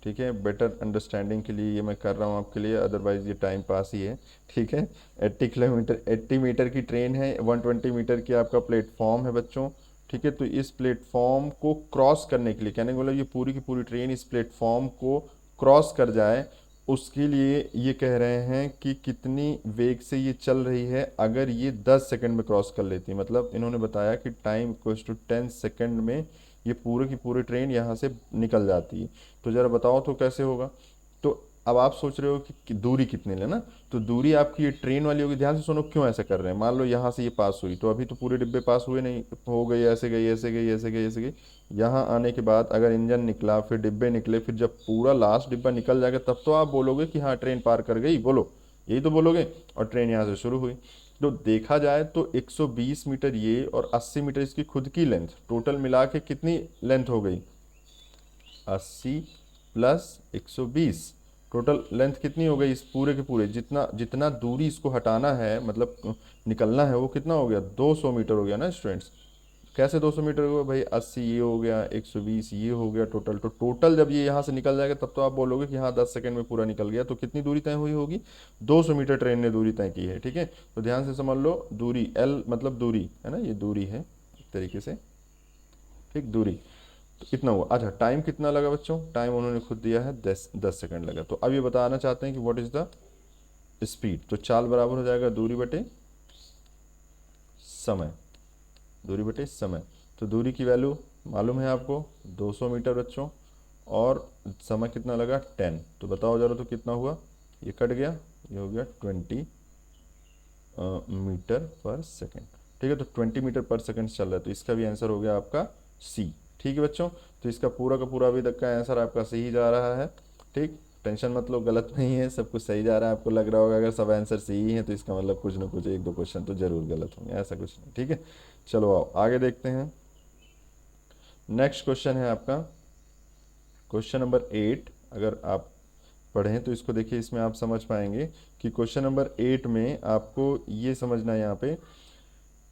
ठीक है, बेटर अंडरस्टैंडिंग के लिए ये मैं कर रहा हूँ आपके लिए, अदरवाइज ये टाइम पास ही है। ठीक है, 80 मीटर की ट्रेन है, 120 मीटर की आपका प्लेटफॉर्म है बच्चों। ठीक है, तो इस प्लेटफॉर्म को क्रॉस करने के लिए, कहने का मतलब ये पूरी की पूरी ट्रेन इस प्लेटफॉर्म को क्रॉस कर जाए, उसके लिए ये कह रहे हैं कि कितनी वेग से ये चल रही है। अगर ये 10 सेकंड में क्रॉस कर लेती है, मतलब इन्होंने बताया कि टाइम इक्वल्स टू 10 सेकंड में ये पूरे की पूरी ट्रेन यहाँ से निकल जाती है। तो ज़रा बताओ तो कैसे होगा। तो अब आप सोच रहे हो कि दूरी कितनी लेना, तो दूरी आपकी ये ट्रेन वाली होगी। ध्यान से सुनो क्यों ऐसा कर रहे हैं। मान लो यहाँ से ये पास हुई, तो अभी तो पूरे डिब्बे पास हुए नहीं, हो गई, ऐसे गई, ऐसे गई, ऐसे गई, ऐसे गई। यहाँ आने के बाद अगर इंजन निकला, फिर डिब्बे निकले, फिर जब पूरा लास्ट डिब्बा निकल जाएगा, तब तो आप बोलोगे कि हाँ ट्रेन पार कर गई, बोलो, यही तो बोलोगे। और ट्रेन यहाँ से शुरू हुई। तो देखा जाए तो 120 मीटर ये और 80 मीटर इसकी खुद की लेंथ, टोटल मिला के कितनी लेंथ हो गई, 80 प्लस 120, टोटल लेंथ कितनी हो गई इस पूरे के पूरे, जितना जितना दूरी इसको हटाना है, मतलब निकलना है, वो कितना हो गया, 200 मीटर हो गया ना स्टूडेंट्स। कैसे 200 मीटर हुआ भाई, 80 ये हो गया, 120 ये हो गया टोटल। तो टोटल जब ये यहाँ से निकल जाएगा, तब तो आप बोलोगे कि हाँ 10 सेकंड में पूरा निकल गया। तो कितनी दूरी तय हुई होगी, 200 मीटर ट्रेन ने दूरी तय की है। ठीक है, तो ध्यान से समझ लो, दूरी एल मतलब दूरी है ना, ये दूरी है एक तरीके से। ठीक, दूरी तो कितना हुआ। अच्छा, टाइम कितना लगा बच्चों, टाइम उन्होंने खुद दिया है 10 सेकंड लगा। तो अब ये बताना चाहते हैं कि व्हाट इज द स्पीड। तो चाल बराबर हो जाएगा दूरी बटे समय, दूरी बटे समय। तो दूरी की वैल्यू मालूम है आपको 200 मीटर बच्चों, और समय कितना लगा 10। तो बताओ जरा, तो कितना हुआ, ये कट गया, ये हो गया 20 मीटर पर सेकेंड। ठीक है, तो 20 मीटर पर सेकेंड चल रहा है, तो इसका भी आंसर हो गया आपका सी। ठीक है बच्चों, तो इसका पूरा का पूरा अभी तक का आंसर आपका सही जा रहा है। ठीक, टेंशन मत लो, गलत नहीं है, सब कुछ सही जा रहा है। आपको लग रहा होगा अगर सब आंसर सही है तो इसका मतलब कुछ ना कुछ एक दो क्वेश्चन तो जरूर गलत होंगे, ऐसा कुछ नहीं। ठीक है, चलो आओ आगे देखते हैं। नेक्स्ट क्वेश्चन है आपका क्वेश्चन नंबर 8। अगर आप पढ़ें तो इसको देखिए, इसमें आप समझ पाएंगे कि क्वेश्चन नंबर 8 में आपको ये समझना है यहाँ पे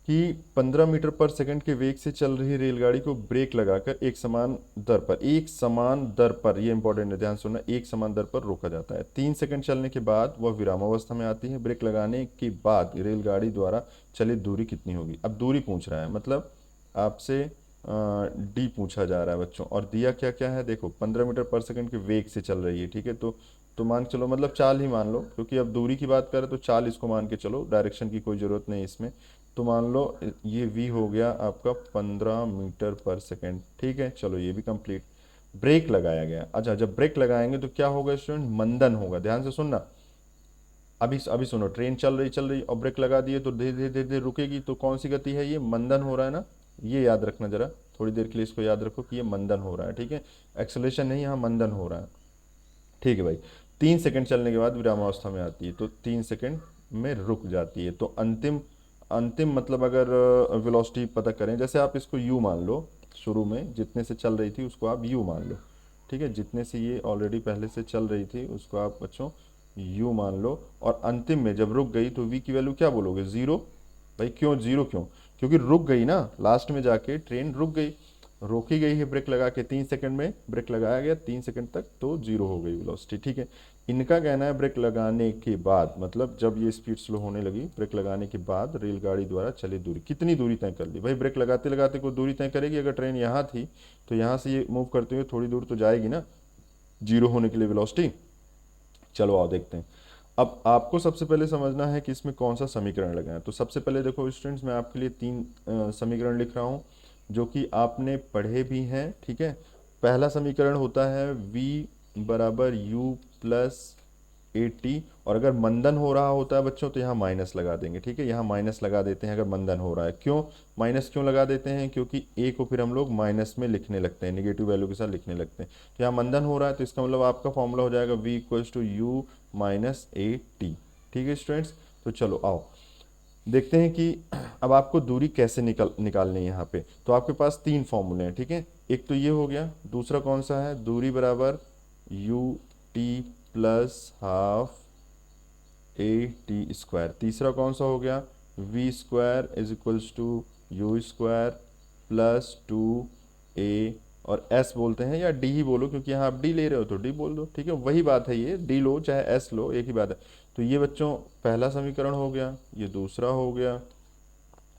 कि 15 मीटर पर सेकंड के वेग से चल रही रेलगाड़ी को ब्रेक लगाकर एक समान दर पर, ये इंपॉर्टेंट है, ध्यान सुनना, एक समान दर पर रोका जाता है। 3 सेकंड चलने के बाद वह विरामावस्था में आती है। ब्रेक लगाने के बाद रेलगाड़ी द्वारा चलित दूरी कितनी होगी। अब दूरी पूछ रहा है, मतलब आपसे डी पूछा जा रहा है बच्चों, और दिया क्या क्या है देखो, 15 मीटर पर सेकंड के वेग से चल रही है। ठीक है, तो मान के चलो, मतलब चाल ही मान लो, क्योंकि अब दूरी की बात करें तो चाल इसको मान के चलो, डायरेक्शन की कोई ज़रूरत नहीं इसमें। तो मान लो ये v हो गया आपका 15 मीटर पर सेकंड। ठीक है, चलो ये भी कंप्लीट। ब्रेक लगाया गया। अच्छा, जब ब्रेक लगाएंगे तो क्या होगा स्टूडेंट, मंदन होगा। ध्यान से सुनना, अभी सुनो, ट्रेन चल रही और ब्रेक लगा दिए तो धीरे धीरे धीरे धीरे रुकेगी, तो कौन सी गति है, ये मंदन हो रहा है ना। ये याद रखना जरा, थोड़ी देर के लिए इसको याद रखो कि ये मंदन हो रहा है। ठीक है, एक्सेलेरेशन नहीं, यहाँ मंदन हो रहा है। ठीक है भाई, 3 सेकंड चलने के बाद विरामावस्था में आती है, तो 3 सेकंड में रुक जाती है। तो अंतिम अंतिम मतलब अगर वेलोसिटी पता करें, जैसे आप इसको u मान लो, शुरू में जितने से चल रही थी उसको आप u मान लो। ठीक है, जितने से ये ऑलरेडी पहले से चल रही थी उसको आप बच्चों u मान लो, और अंतिम में जब रुक गई तो v की वैल्यू क्या बोलोगे, 0। भाई क्यों 0, क्यों, क्योंकि रुक गई ना, लास्ट में जाके ट्रेन रुक गई। रोकी गई है ब्रेक लगा के, 3 सेकंड में ब्रेक लगाया गया 3 सेकंड तक, तो 0 हो गई वेलोसिटी, ठीक है। इनका कहना है ब्रेक लगाने के बाद, मतलब जब ये स्पीड स्लो होने लगी, ब्रेक लगाने के बाद रेलगाड़ी द्वारा चली दूरी, कितनी दूरी तय कर ली। भाई ब्रेक लगाते लगाते कोई दूरी तय करेगी, अगर ट्रेन यहाँ थी तो यहाँ से ये मूव करते हुए थोड़ी दूर तो जाएगी ना 0 होने के लिए वेलोसिटी। चलो आओ देखते हैं। अब आपको सबसे पहले समझना है कि इसमें कौन सा समीकरण लगाएं। तो सबसे पहले देखो स्टूडेंट्स, मैं आपके लिए 3 समीकरण लिख रहा हूँ जो कि आपने पढ़े भी हैं, ठीक है। पहला समीकरण होता है v बराबर u प्लस ए टी, और अगर मंदन हो रहा होता है बच्चों तो यहाँ माइनस लगा देंगे, ठीक है। यहाँ माइनस लगा देते हैं अगर मंदन हो रहा है। क्यों माइनस क्यों लगा देते हैं? क्योंकि ए को फिर हम लोग माइनस में लिखने लगते हैं, नेगेटिव वैल्यू के साथ लिखने लगते हैं। तो यहाँ मंदन हो रहा है तो इसका मतलब आपका फॉर्मूला हो जाएगा v equals to u minus a t, ठीक है स्टूडेंट्स। तो चलो आओ देखते हैं कि अब आपको दूरी कैसे निकालनी है यहाँ पे। तो आपके पास 3 फॉर्मूले हैं, ठीक है। एक तो ये हो गया, दूसरा कौन सा है, दूरी बराबर u t plus half a t square. तीसरा कौन सा हो गया, v square is equals to u square plus 2a, और s बोलते हैं या d ही बोलो, क्योंकि यहाँ आप d ले रहे हो तो d बोल दो, ठीक है। वही बात है, ये d लो चाहे s लो, एक ही बात है। तो ये बच्चों पहला समीकरण हो गया, ये दूसरा हो गया,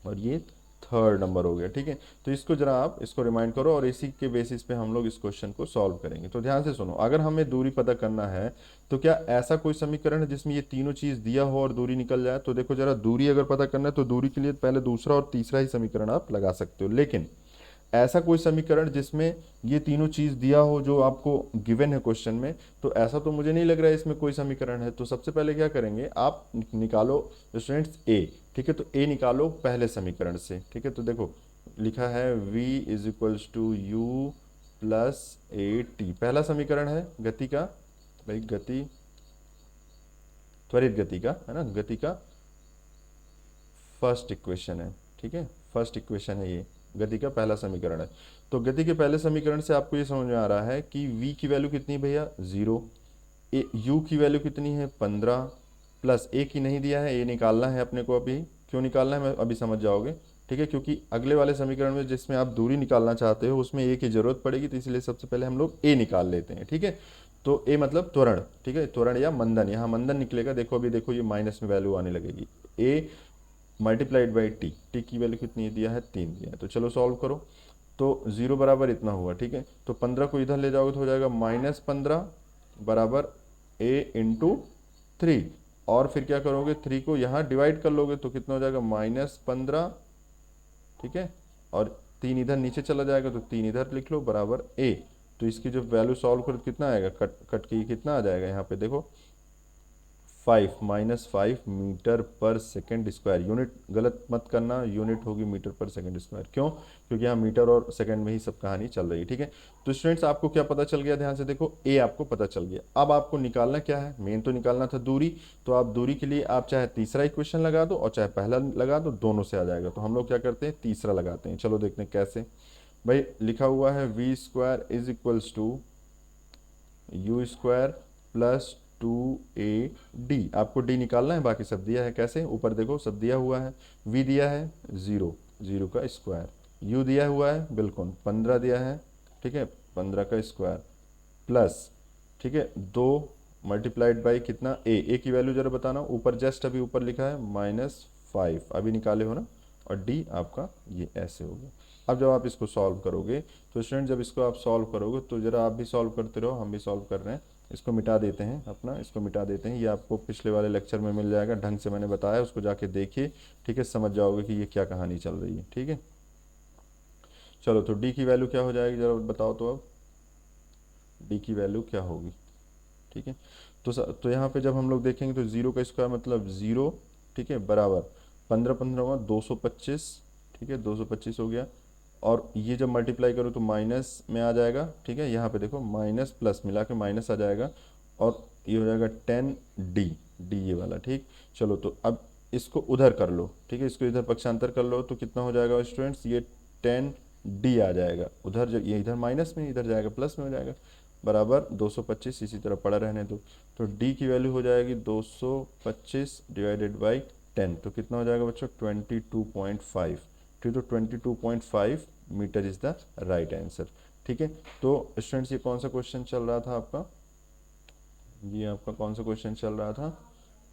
और ये थर्ड नंबर हो गया, ठीक है। तो इसको जरा आप इसको रिमाइंड करो और इसी के बेसिस पे हम लोग इस क्वेश्चन को सॉल्व करेंगे। तो ध्यान से सुनो, अगर हमें दूरी पता करना है तो क्या ऐसा कोई समीकरण है जिसमें ये तीनों चीज दिया हो और दूरी निकल जाए? तो देखो जरा, दूरी अगर पता करना है तो दूरी के लिए पहले दूसरा और तीसरा ही समीकरण आप लगा सकते हो, लेकिन ऐसा कोई समीकरण जिसमें ये तीनों चीज दिया हो जो आपको गिवन है क्वेश्चन में, तो ऐसा तो मुझे नहीं लग रहा है इसमें कोई समीकरण है। तो सबसे पहले क्या करेंगे, आप निकालो स्टूडेंट्स ए, ठीक है। तो ए निकालो पहले समीकरण से, ठीक है। तो देखो लिखा है v is equals to u plus a t, पहला समीकरण है गति का, भाई गति, त्वरित गति का है ना, गति का फर्स्ट इक्वेशन है, ठीक है। फर्स्ट इक्वेशन है ये, गति का पहला समीकरण है। तो गति के पहले समीकरण से आपको ये समझ में आ रहा है कि v की वैल्यू कितनी भैया 0, u की वैल्यू कितनी है 15, प्लस a की नहीं दिया है, a निकालना है अपने को। अभी क्यों निकालना है मैं अभी समझ जाओगे, ठीक है। क्योंकि अगले वाले समीकरण में जिसमें आप दूरी निकालना चाहते हो उसमें a की जरूरत पड़ेगी, तो इसलिए सबसे पहले हम लोग a निकाल लेते हैं, ठीक है। तो a मतलब त्वरण, ठीक है, त्वरण या मंदन, यहाँ मंदन निकलेगा। देखो अभी देखो ये माइनस में वैल्यू आने लगेगी, a multiplied by T, T की वैल्यू कितनी दिया है 3 दिया है। तो चलो सॉल्व करो, तो 0 बराबर इतना हुआ, ठीक है। तो 15 को इधर ले जाओगे तो हो जाएगा -15 बराबर a इंटू 3, और फिर क्या करोगे 3 को यहाँ डिवाइड कर लोगे तो कितना हो जाएगा -15, ठीक है। और 3 इधर नीचे चला जाएगा तो 3 इधर लिख लो बराबर a। तो इसकी जो वैल्यू सॉल्व करो कितना आएगा, कट कट के कितना आ जाएगा यहाँ पे देखो 5 मीटर पर सेकेंड स्क्वायर। यूनिट गलत मत करना, यूनिट होगी मीटर पर सेकेंड स्क्वायर। क्यों? क्योंकि यहाँ मीटर और सेकेंड में ही सब कहानी चल रही है, ठीक है। तो स्टूडेंट्स आपको क्या पता चल गया, ध्यान से देखो, ए आपको पता चल गया। अब आपको निकालना क्या है, मेन तो निकालना था दूरी। तो आप दूरी के लिए आप चाहे तीसरा इक्वेशन लगा दो और चाहे पहला लगा दो, दोनों से आ जाएगा। तो हम लोग क्या करते हैं, तीसरा लगाते हैं। चलो देखते हैं कैसे। भाई लिखा हुआ है v square is equals to u square plus 2ad। आपको d निकालना है, बाकी सब दिया है। कैसे? ऊपर देखो सब दिया हुआ है। v दिया है 0, 0 का स्क्वायर। u दिया हुआ है बिल्कुल 15 दिया है, ठीक है, 15 का स्क्वायर प्लस, ठीक है, 2 मल्टीप्लाइड बाई कितना a की वैल्यू जरा बताना। ऊपर जस्ट अभी ऊपर लिखा है -5, अभी निकाले हो ना, और d आपका ये ऐसे हो गया। अब जब आप इसको सॉल्व करोगे तो स्टूडेंट, जब इसको आप सॉल्व करोगे तो जरा आप भी सॉल्व करते रहो, हम भी सॉल्व कर रहे हैं। इसको मिटा देते हैं अपना, इसको मिटा देते हैं। ये आपको पिछले वाले लेक्चर में मिल जाएगा, ढंग से मैंने बताया, उसको जाके देखिए, ठीक है। समझ जाओगे कि ये क्या कहानी चल रही है, ठीक है। चलो तो डी की वैल्यू क्या हो जाएगी जरा बताओ। तो अब डी की वैल्यू क्या होगी, ठीक है। तो यहाँ पे जब हम लोग देखेंगे तो 0 का स्क्वायर मतलब 0, ठीक है, बराबर 15 15 हुआ 225, ठीक है, 225 हो गया। और ये जब मल्टीप्लाई करो तो माइनस में आ जाएगा, ठीक है। यहाँ पे देखो माइनस प्लस मिला के माइनस आ जाएगा, और ये हो जाएगा 10d, डी ये वाला, ठीक। चलो तो अब इसको उधर कर लो, ठीक है, इसको इधर पक्षांतर कर लो तो कितना हो जाएगा स्टूडेंट्स, ये 10d आ जाएगा। उधर ये इधर माइनस में, इधर जाएगा प्लस में हो जाएगा, बराबर 225, इसी तरह पड़ा रहने दो। तो d की वैल्यू हो जाएगी 225 डिवाइडेड बाई 10, तो कितना हो जाएगा बच्चों 22.5, ठीक। तो 22.5 metre is the right answer. ठीक है, तो स्टूडेंट्स ये कौन सा क्वेश्चन चल रहा था आपका, ये आपका कौन सा क्वेश्चन चल रहा था,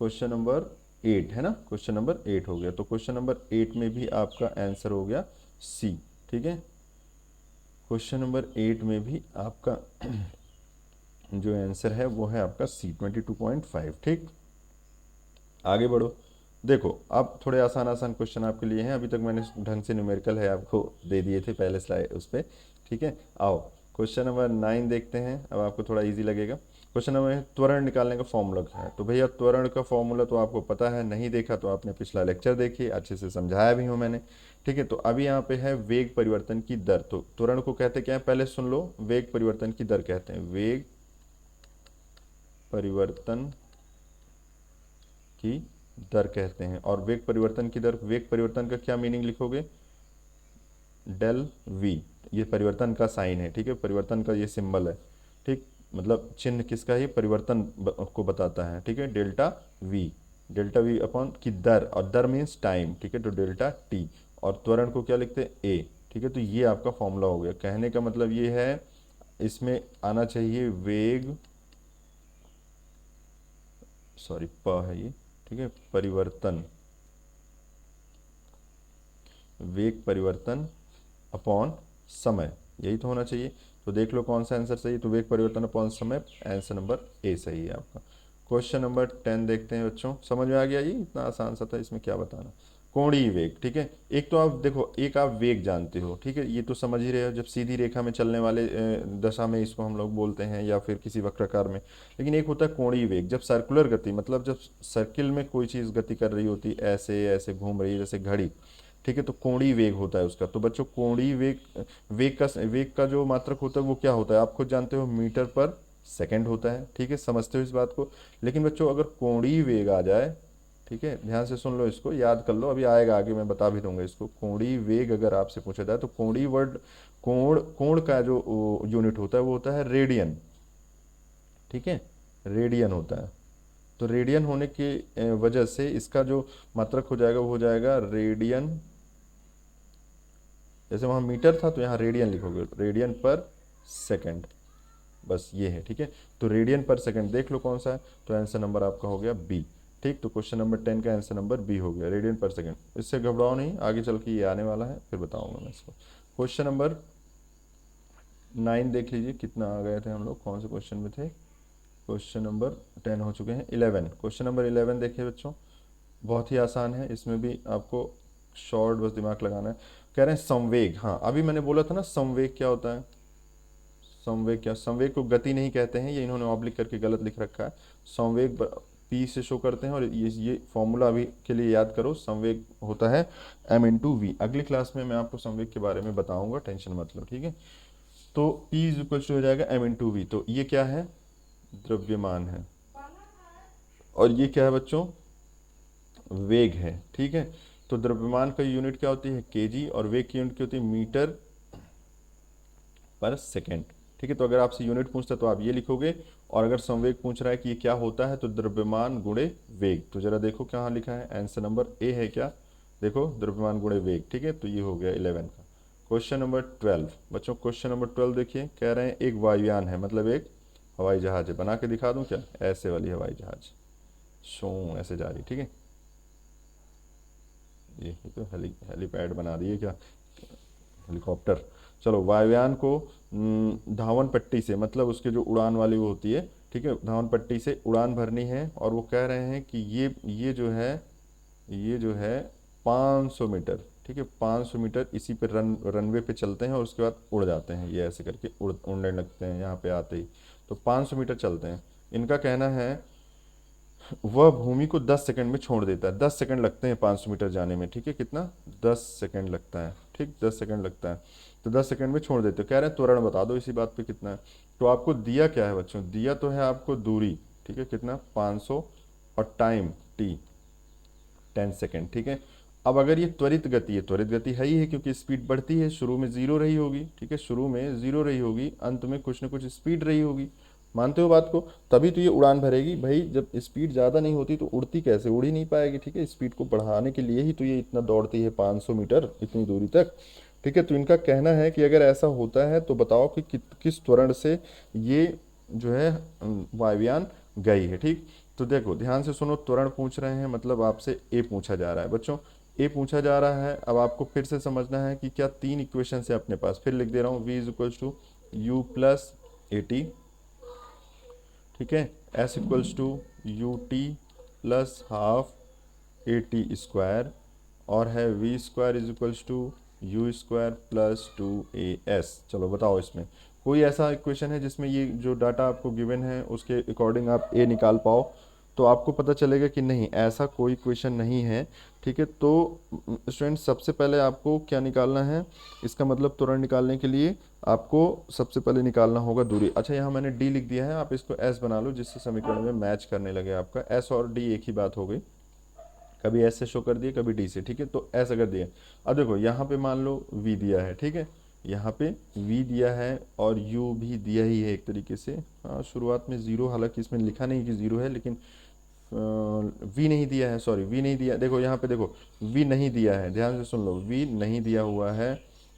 क्वेश्चन नंबर 8 है ना, क्वेश्चन नंबर 8 हो गया। तो क्वेश्चन नंबर 8 में भी आपका आंसर हो गया सी। ठीक है, क्वेश्चन नंबर 8 में भी आपका जो आंसर है वो है आपका सी 22.5। ठीक, आगे बढ़ो। देखो अब थोड़े आसान आसान क्वेश्चन आपके लिए हैं, अभी तक मैंने ढंग से न्यूमेरिकल है आपको दे दिए थे पहले स्लाइड उस पर। ठीक है, आओ क्वेश्चन नंबर 9 देखते हैं, अब आपको थोड़ा इजी लगेगा। क्वेश्चन नंबर त्वरण निकालने का फॉर्मूला है। तो भैया त्वरण का फॉर्मूला तो आपको पता है, नहीं देखा तो आपने पिछला लेक्चर देखिए, अच्छे से समझाया भी हूँ मैंने। ठीक है, तो अभी यहाँ पे है वेग परिवर्तन की दर। तो त्वरण को कहते क्या है, पहले सुन लो, वेग परिवर्तन की दर कहते हैं, वेग परिवर्तन की दर कहते हैं। और वेग परिवर्तन की दर, वेग परिवर्तन का क्या मीनिंग लिखोगे, डेल वी, ये परिवर्तन का साइन है। ठीक है, परिवर्तन का ये सिंबल है। ठीक, मतलब चिन्ह किसका है, ये परिवर्तन को बताता है। ठीक है, डेल्टा वी अपॉन की दर, और दर मीन्स टाइम। ठीक है, तो डेल्टा टी, और त्वरण को क्या लिखते हैं, ए। ठीक है, तो ये आपका फॉर्मूला हो गया। कहने का मतलब ये है, इसमें आना चाहिए वेग, सॉरी प है ये। ठीक है, परिवर्तन, वेग परिवर्तन अपॉन समय, यही तो होना चाहिए। तो देख लो कौन सा आंसर सही है, तो वेग परिवर्तन अपॉन समय, आंसर नंबर ए सही है आपका। क्वेश्चन नंबर 10 देखते हैं बच्चों, समझ में आ गया, ये इतना आसान सा था, इसमें क्या बताना। कोणीय वेग, ठीक है, एक तो आप देखो, एक आप वेग जानते हो, ठीक है, ये तो समझ ही रहे हो, जब सीधी रेखा में चलने वाले दशा में इसको हम लोग बोलते हैं, या फिर किसी वक्राकार में। लेकिन एक होता है कोणीय वेग, जब सर्कुलर गति, मतलब जब सर्किल में कोई चीज़ गति कर रही होती, ऐसे ऐसे घूम रही है जैसे घड़ी। ठीक है, तो कोणीय वेग होता है उसका। तो बच्चों कोणीय वेग, वेग का जो मात्रक होता है वो क्या होता है, आप खुद जानते हो, मीटर पर सेकंड होता है। ठीक है, समझते हो इस बात को। लेकिन बच्चों अगर कोणीय वेग आ जाए, ठीक है, ध्यान से सुन लो, इसको याद कर लो, अभी आएगा आगे, मैं बता भी दूंगा इसको। कोणीय वेग अगर आपसे पूछा जाए, तो कोणीय वर्ड, कोण का जो यूनिट होता है वो होता है रेडियन। ठीक है, रेडियन होता है। तो रेडियन होने की वजह से इसका जो मात्रक हो जाएगा वो हो जाएगा रेडियन, जैसे वहाँ मीटर था तो यहाँ रेडियन लिखोगे, रेडियन पर सेकंड, बस ये है। ठीक है, तो रेडियन पर सेकंड देख लो कौन सा है, तो आंसर नंबर आपका हो गया बी। ठीक, तो क्वेश्चन नंबर 10 का आंसर नंबर बी हो गया, रेडियन पर सेकंड। इससे घबराओ नहीं, आगे चल के ये आने वाला है, फिर बताऊंगा मैं इसको। क्वेश्चन नंबर 9 देख लीजिए, कितना आ गए थे हम लोग, कौन से क्वेश्चन में थे। क्वेश्चन नंबर 10 हो चुके हैं। 11, क्वेश्चन नंबर 11 देखिए बच्चों, बहुत ही आसान है, इसमें भी आपको शॉर्ट बस दिमाग लगाना है। कह रहे हैं संवेग, हाँ अभी मैंने बोला था ना संवेग क्या होता है, संवेग क्या, संवेग को गति नहीं कहते हैं, ये इन्होंने ऑब्लिक करके गलत लिख रखा है। संवेग पी से शो करते हैं, और ये फॉर्मूला अभी के लिए याद करो, संवेग होता है m×v। अगली क्लास में मैं आपको संवेग के बारे में बताऊंगा, टेंशन मत लो। ठीक है, तो P इज इक्वल टू हो जाएगा m×v। तो ये क्या है, द्रव्यमान है, और ये क्या है बच्चों, वेग है। ठीक है, तो द्रव्यमान का यूनिट क्या होती है, केजी, और वेग की यूनिट क्या होती है, मीटर पर सेकेंड। ठीक है, तो अगर आपसे यूनिट पूछता है तो आप ये लिखोगे, और अगर संवेग पूछ रहा है कि ये क्या होता है, तो द्रव्यमान गुणे वेग। तो जरा देखो क्या लिखा है, आंसर नंबर ए है क्या, देखो द्रव्यमान गुणे वेग। ठीक है, तो ये हो गया 11 का। क्वेश्चन नंबर 12 बच्चों, क्वेश्चन नंबर 12 देखिए, कह रहे हैं एक वायुयान है, मतलब एक हवाई जहाज है, बना के दिखा दूं क्या, ऐसे वाली हवाई जहाज, शो ऐसे जा रही। ठीक है, ये तो हेलीपैड बना दिए क्या, हेलीकॉप्टर। चलो, वायुयान को धावन पट्टी से, मतलब उसके जो उड़ान वाली वो होती है, ठीक है, धावन पट्टी से उड़ान भरनी है, और वो कह रहे हैं कि ये जो है 500 मीटर। ठीक है, 500 मीटर इसी पे रनवे पे चलते हैं, और उसके बाद उड़ जाते हैं, ये ऐसे करके उड़ने लगते हैं यहाँ पे आते ही। तो 500 मीटर चलते हैं। इनका कहना है वह भूमि को 10 सेकंड में छोड़ देता है। 10 सेकंड लगते हैं 500 मीटर जाने में। ठीक है, कितना, 10 सेकंड लगता है। ठीक, 10 सेकंड लगता है, तो 10 सेकंड में छोड़ देते हो। कह रहे हैं त्वरण बता दो इसी बात पे कितना है। तो आपको दिया क्या है बच्चों, दिया तो है आपको दूरी, ठीक है, कितना 500, और टाइम टी 10 सेकंड। ठीक है, अब अगर ये त्वरित गति है, त्वरित गति है ही है क्योंकि स्पीड बढ़ती है, शुरू में जीरो रही होगी। ठीक है, शुरू में जीरो रही होगी, अंत में कुछ ना कुछ स्पीड रही होगी, मानते हो बात को, तभी तो ये उड़ान भरेगी भाई। जब स्पीड ज़्यादा नहीं होती तो उड़ती कैसे, उड़ ही नहीं पाएगी। ठीक है, स्पीड को बढ़ाने के लिए ही तो ये इतना दौड़ती है 500 मीटर इतनी दूरी तक। ठीक है। तो इनका कहना है कि अगर ऐसा होता है तो बताओ कि किस त्वरण से ये जो है वायुयान गई है। ठीक, तो देखो ध्यान से सुनो, त्वरण पूछ रहे हैं मतलब आपसे ए पूछा जा रहा है बच्चों, ए पूछा जा रहा है। अब आपको फिर से समझना है कि क्या तीन इक्वेशन है अपने पास, फिर लिख दे रहा हूँ, v is equals to u plus a t, ठीक है, s equals to u t plus half a t square, और है v square is equals to u square plus two a s. चलो बताओ इसमें कोई ऐसा इक्वेशन है जिसमें ये जो डाटा आपको गिवन है उसके अकॉर्डिंग आप ए निकाल पाओ, तो आपको पता चलेगा कि नहीं ऐसा कोई इक्वेशन नहीं है। ठीक है, तो स्टूडेंट सबसे पहले आपको क्या निकालना है, इसका मतलब त्वरण निकालने के लिए आपको सबसे पहले निकालना होगा दूरी। अच्छा यहाँ मैंने डी लिख दिया है, आप इसको एस बना लो जिससे समीकरण में मैच करने लगे। आपका एस और डी एक ही बात हो गई, कभी एस से शो कर दिए कभी डी से। ठीक है, तो एस अगर दिया, अब देखो यहाँ पे मान लो वी दिया है, ठीक है, यहाँ पे वी दिया है और यू भी दिया ही है एक तरीके से। हाँ शुरुआत में जीरो, हालांकि इसमें लिखा नहीं कि जीरो है, लेकिन वी नहीं दिया है, सॉरी वी नहीं दिया, देखो यहाँ पे देखो वी नहीं दिया है, ध्यान से सुन लो, वी नहीं दिया हुआ है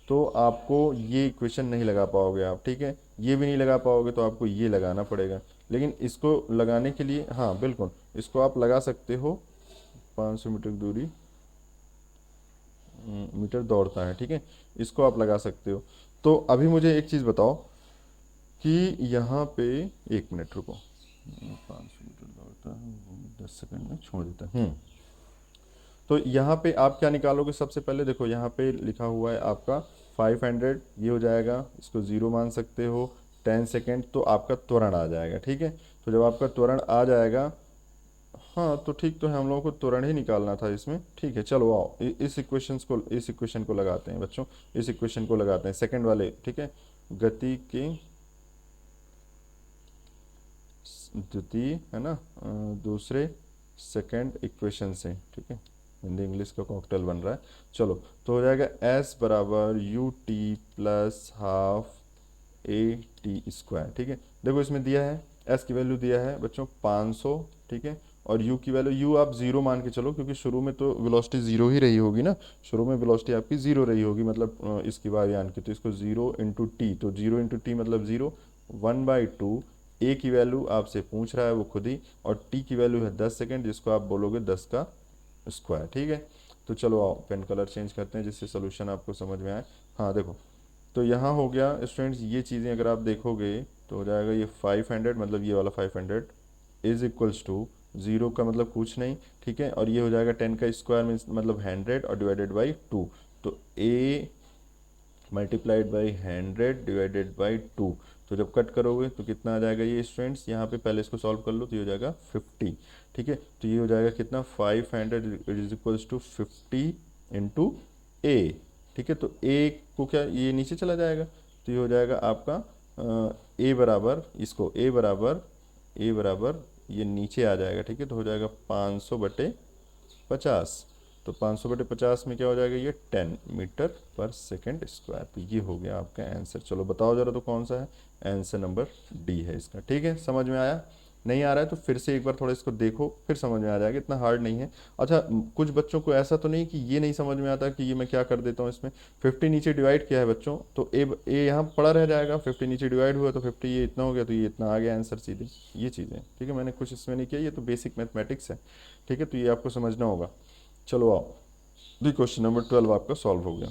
तो आपको ये इक्वेशन नहीं लगा पाओगे आप। ठीक है, ये भी नहीं लगा पाओगे तो आपको ये लगाना पड़ेगा, लेकिन इसको लगाने के लिए हाँ बिल्कुल इसको आप लगा सकते हो। 500 मीटर दूरी मीटर दौड़ता है, ठीक है, इसको आप लगा सकते हो। तो अभी मुझे एक चीज़ बताओ कि यहाँ पे, एक मिनट रुको, 500 मीटर दौड़ता है 10 सेकंड में छोड़ देता है। तो यहाँ पे आप क्या निकालोगे, सबसे पहले देखो यहाँ पे लिखा हुआ है आपका 500, ये हो जाएगा, इसको ज़ीरो मान सकते हो, 10 सेकेंड, तो आपका त्वरण आ जाएगा। ठीक है, तो जब आपका त्वरण आ जाएगा, हाँ तो ठीक तो है, हम लोगों को त्वरण ही निकालना था इसमें। ठीक है, चलो आओ इस इक्वेशन को लगाते हैं बच्चों, इस इक्वेशन को लगाते हैं सेकंड वाले। ठीक है, गति के द्वितीय है ना, दूसरे सेकंड इक्वेशन से। ठीक है, हिंदी इंग्लिश का कॉकटेल बन रहा है। चलो तो हो जाएगा s बराबर u t plus half a t square. ठीक है, देखो इसमें दिया है s की वैल्यू दिया है बच्चों 500, ठीक है, और u की वैल्यू, u आप जीरो मान के चलो क्योंकि शुरू में तो वेलोसिटी जीरो ही रही होगी ना, शुरू में वेलोसिटी आपकी जीरो रही होगी, मतलब इसकी वायुयान की, तो इसको जीरो इंटू टी, तो जीरो इंटू टी मतलब जीरो, 1/2, ए की वैल्यू आपसे पूछ रहा है वो खुद ही, और टी की वैल्यू है 10 सेकेंड, जिसको आप बोलोगे 10 का स्क्वायर। ठीक है, तो चलो आओ पेन कलर चेंज करते हैं जिससे सोल्यूशन आपको समझ में आए। हाँ देखो, तो यहाँ हो गया स्टूडेंट्स, ये चीज़ें अगर आप देखोगे तो हो जाएगा ये 500, मतलब ये वाला 500 इज इक्वल्स टू जीरो का मतलब कुछ नहीं, ठीक है, और ये हो जाएगा 10 का स्क्वायर मीन्स मतलब 100 और डिवाइडेड बाई 2, तो ए मल्टीप्लाइड बाई 100 डिवाइडेड बाई 2, तो जब कट करोगे तो कितना आ जाएगा ये स्टूडेंट्स, यहाँ पे पहले इसको सॉल्व कर लो, तो ये हो जाएगा 50। ठीक है, तो ये हो जाएगा कितना, 500 इज इक्वल्स टू 50 इंटू ए। ठीक है, तो ए को क्या, ये नीचे चला जाएगा, तो ये हो जाएगा आपका ए बराबर, इसको ए बराबर ये नीचे आ जाएगा। ठीक है, तो हो जाएगा 500/50, तो 500/50 में क्या हो जाएगा, ये 10 मीटर पर सेकेंड स्क्वायर। तो ये हो गया आपका आंसर। चलो बताओ जरा तो कौन सा है आंसर, नंबर डी है इसका। ठीक है, समझ में आया, नहीं आ रहा है तो फिर से एक बार थोड़ा इसको देखो, फिर समझ में आ जाएगा, इतना हार्ड नहीं है। अच्छा कुछ बच्चों को ऐसा तो नहीं कि ये नहीं समझ में आता कि ये मैं क्या कर देता हूँ, इसमें 50 नीचे डिवाइड किया है बच्चों, तो ए यहाँ पड़ा रह जाएगा, 50 नीचे डिवाइड हुआ तो 50 ये इतना हो गया, तो ये इतना आ गया आंसर सीधे, ये चीज़ें। ठीक है, मैंने कुछ इसमें नहीं किया, ये तो बेसिक मैथमेटिक्स है। ठीक है, तो ये आपको समझना होगा। चलो आओ, दी क्वेश्चन नंबर 12 आपका सॉल्व हो गया।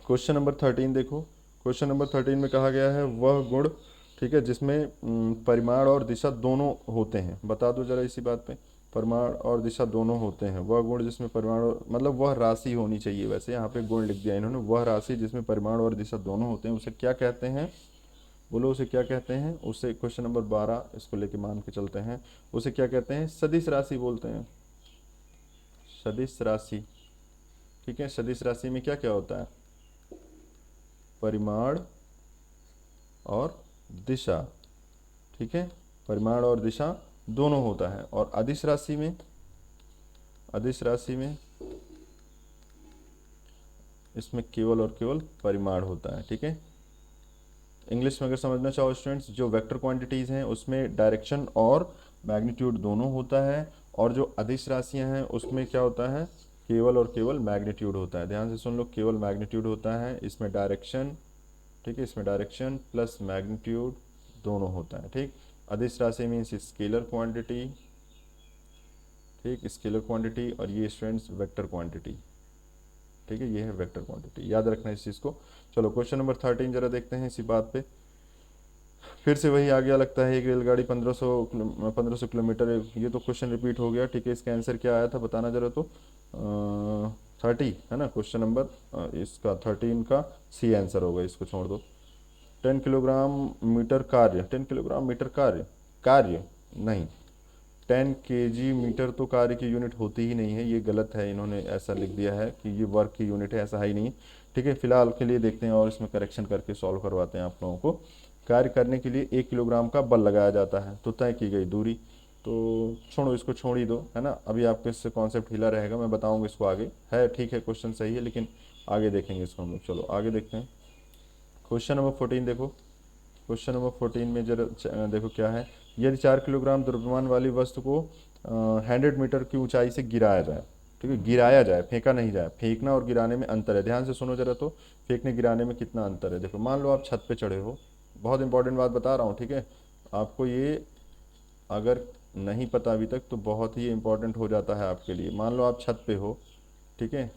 क्वेश्चन नंबर 13 देखो, क्वेश्चन नंबर 13 में कहा गया है वह गुण, ठीक है, जिसमें परिमाण और दिशा दोनों होते हैं। बता दो जरा इसी बात पे, परिमाण और दिशा दोनों होते हैं, वह गुण जिसमें परिमाण मतलब वह राशि होनी चाहिए, वैसे यहाँ पे गुण लिख दिया इन्होंने, वह राशि जिसमें परिमाण और दिशा दोनों होते हैं उसे क्या कहते हैं, बोलो उसे क्या कहते हैं। उसे क्वेश्चन नंबर 12 इसको लेके मान के चलते हैं, उसे क्या कहते हैं, सदिश राशि बोलते हैं, सदिश राशि। ठीक है, सदिश राशि में क्या क्या होता है, परिमाण और दिशा। ठीक है, परिमाण और दिशा दोनों होता है, और अदिश राशि में, अदिश राशि में इसमें केवल और केवल परिमाण होता है। ठीक है, इंग्लिश में अगर समझना चाहो स्टूडेंट्स, जो वेक्टर क्वांटिटीज हैं उसमें डायरेक्शन और मैग्नीट्यूड दोनों होता है, और जो अदिश राशियां हैं उसमें क्या होता है, केवल और केवल मैग्नीट्यूड होता है। ध्यान से सुन लो, केवल मैग्नीट्यूड होता है, इसमें डायरेक्शन, ठीक है, इसमें डायरेक्शन प्लस मैग्नीट्यूड दोनों होता है, ठीक। अदिश राशि मीन्स स्केलर क्वांटिटी, ठीक, स्केलर क्वांटिटी, और ये स्टूडेंट्स वेक्टर क्वांटिटी, ठीक है, ये है वेक्टर क्वांटिटी, याद रखना इस चीज़ को। चलो क्वेश्चन नंबर 13 जरा देखते हैं इसी बात पे। फिर से वही आ गया लगता है, एक रेलगाड़ी 1500 किलोमीटर, ये तो क्वेश्चन रिपीट हो गया, ठीक है। इसका आंसर क्या आया था बताना जरा, तो 30 है ना क्वेश्चन नंबर, इसका 13 का सी आंसर होगा, इसको छोड़ दो। 10 किलोग्राम मीटर कार्य, 10 किलोग्राम मीटर कार्य, कार्य नहीं, 10 केजी मीटर तो कार्य की यूनिट होती ही नहीं है, ये गलत है, इन्होंने ऐसा लिख दिया है कि ये वर्क की यूनिट है, ऐसा है ही नहीं, ठीक है। फिलहाल के लिए देखते हैं और इसमें करेक्शन करके सॉल्व करवाते हैं आप लोगों को। कार्य करने के लिए 1 किलोग्राम का बल लगाया जाता है तो तय की गई दूरी, तो छोड़ो, इसको छोड़ ही दो, है ना। अभी आपको इससे कॉन्सेप्ट हिला रहेगा, मैं बताऊंगा इसको आगे, है ठीक है, क्वेश्चन सही है, लेकिन आगे देखेंगे इसको हम लोग। चलो आगे देखते हैं क्वेश्चन नंबर 14 देखो। क्वेश्चन नंबर 14 में जरा देखो क्या है। यदि 4 किलोग्राम द्रव्यमान वाली वस्तु को 100 मीटर की ऊंचाई से गिराया जाए, ठीक है, गिराया जाए, फेंका नहीं जाए, फेंकना और गिराने में अंतर है, ध्यान से सुनो जरा, तो फेंकने गिराने में कितना अंतर है। देखो मान लो आप छत पे चढ़े हो, बहुत इंपॉर्टेंट बात बता रहा हूँ, ठीक है, आपको ये अगर नहीं पता अभी तक तो बहुत ही इंपॉर्टेंट हो जाता है आपके लिए। मान लो आप छत पे हो, ठीक है,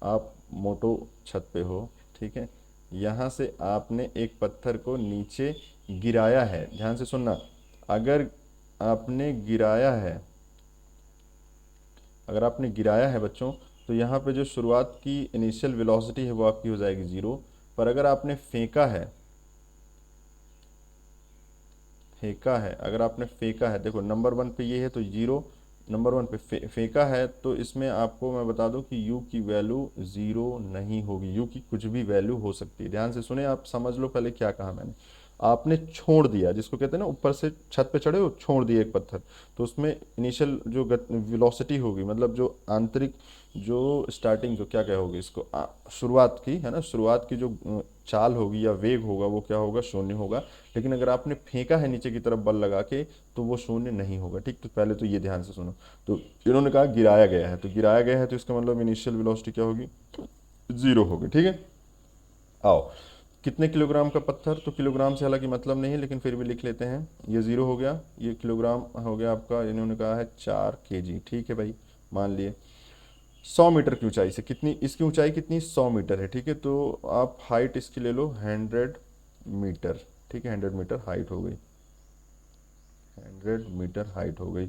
आप मोटो छत पे हो, ठीक है, यहाँ से आपने एक पत्थर को नीचे गिराया है, ध्यान से सुनना, अगर आपने गिराया है, अगर आपने गिराया है बच्चों, तो यहाँ पे जो शुरुआत की इनिशियल वेलोसिटी है वो आपकी हो जाएगी 0, पर अगर आपने फेंका है, फेंका है, अगर आपने फेंका है, देखो नंबर 1 पे ये है तो 0, नंबर 1 पे फेंका है, तो इसमें आपको मैं बता दूं कि u की वैल्यू 0 नहीं होगी, u की कुछ भी वैल्यू हो सकती है। ध्यान से सुने, आप समझ लो पहले क्या कहा मैंने। आपने छोड़ दिया, जिसको कहते हैं ना, ऊपर से छत पे चढ़े हो, छोड़ दिया एक पत्थर, तो उसमें इनिशियल जो वेलोसिटी होगी, मतलब जो आंतरिक, जो स्टार्टिंग, जो क्या कहोगे इसको, शुरुआत की, है ना, शुरुआत की जो चाल होगी या वेग होगा वो क्या होगा, 0 होगा। लेकिन अगर आपने फेंका है नीचे की तरफ बल लगा के, तो वो 0 नहीं होगा, ठीक। तो पहले तो ये ध्यान से सुनो, तो इन्होंने कहा गिराया गया है, तो गिराया गया है तो इसका मतलब इनिशियल वेलोसिटी क्या होगी, 0 होगी, ठीक है। आओ, कितने किलोग्राम का पत्थर, तो किलोग्राम से हालांकि मतलब नहीं है, लेकिन फिर भी लिख लेते हैं, ये 0 हो गया, ये किलोग्राम हो गया आपका, इन्होंने कहा है 4 केजी, ठीक है भाई, मान लिए। 100 मीटर की ऊंचाई से, कितनी इसकी ऊंचाई कितनी, 100 मीटर है, ठीक है, तो आप हाइट इसकी ले लो 100 मीटर, ठीक है, 100 मीटर हाइट हो गई, 100 मीटर हाइट हो गई,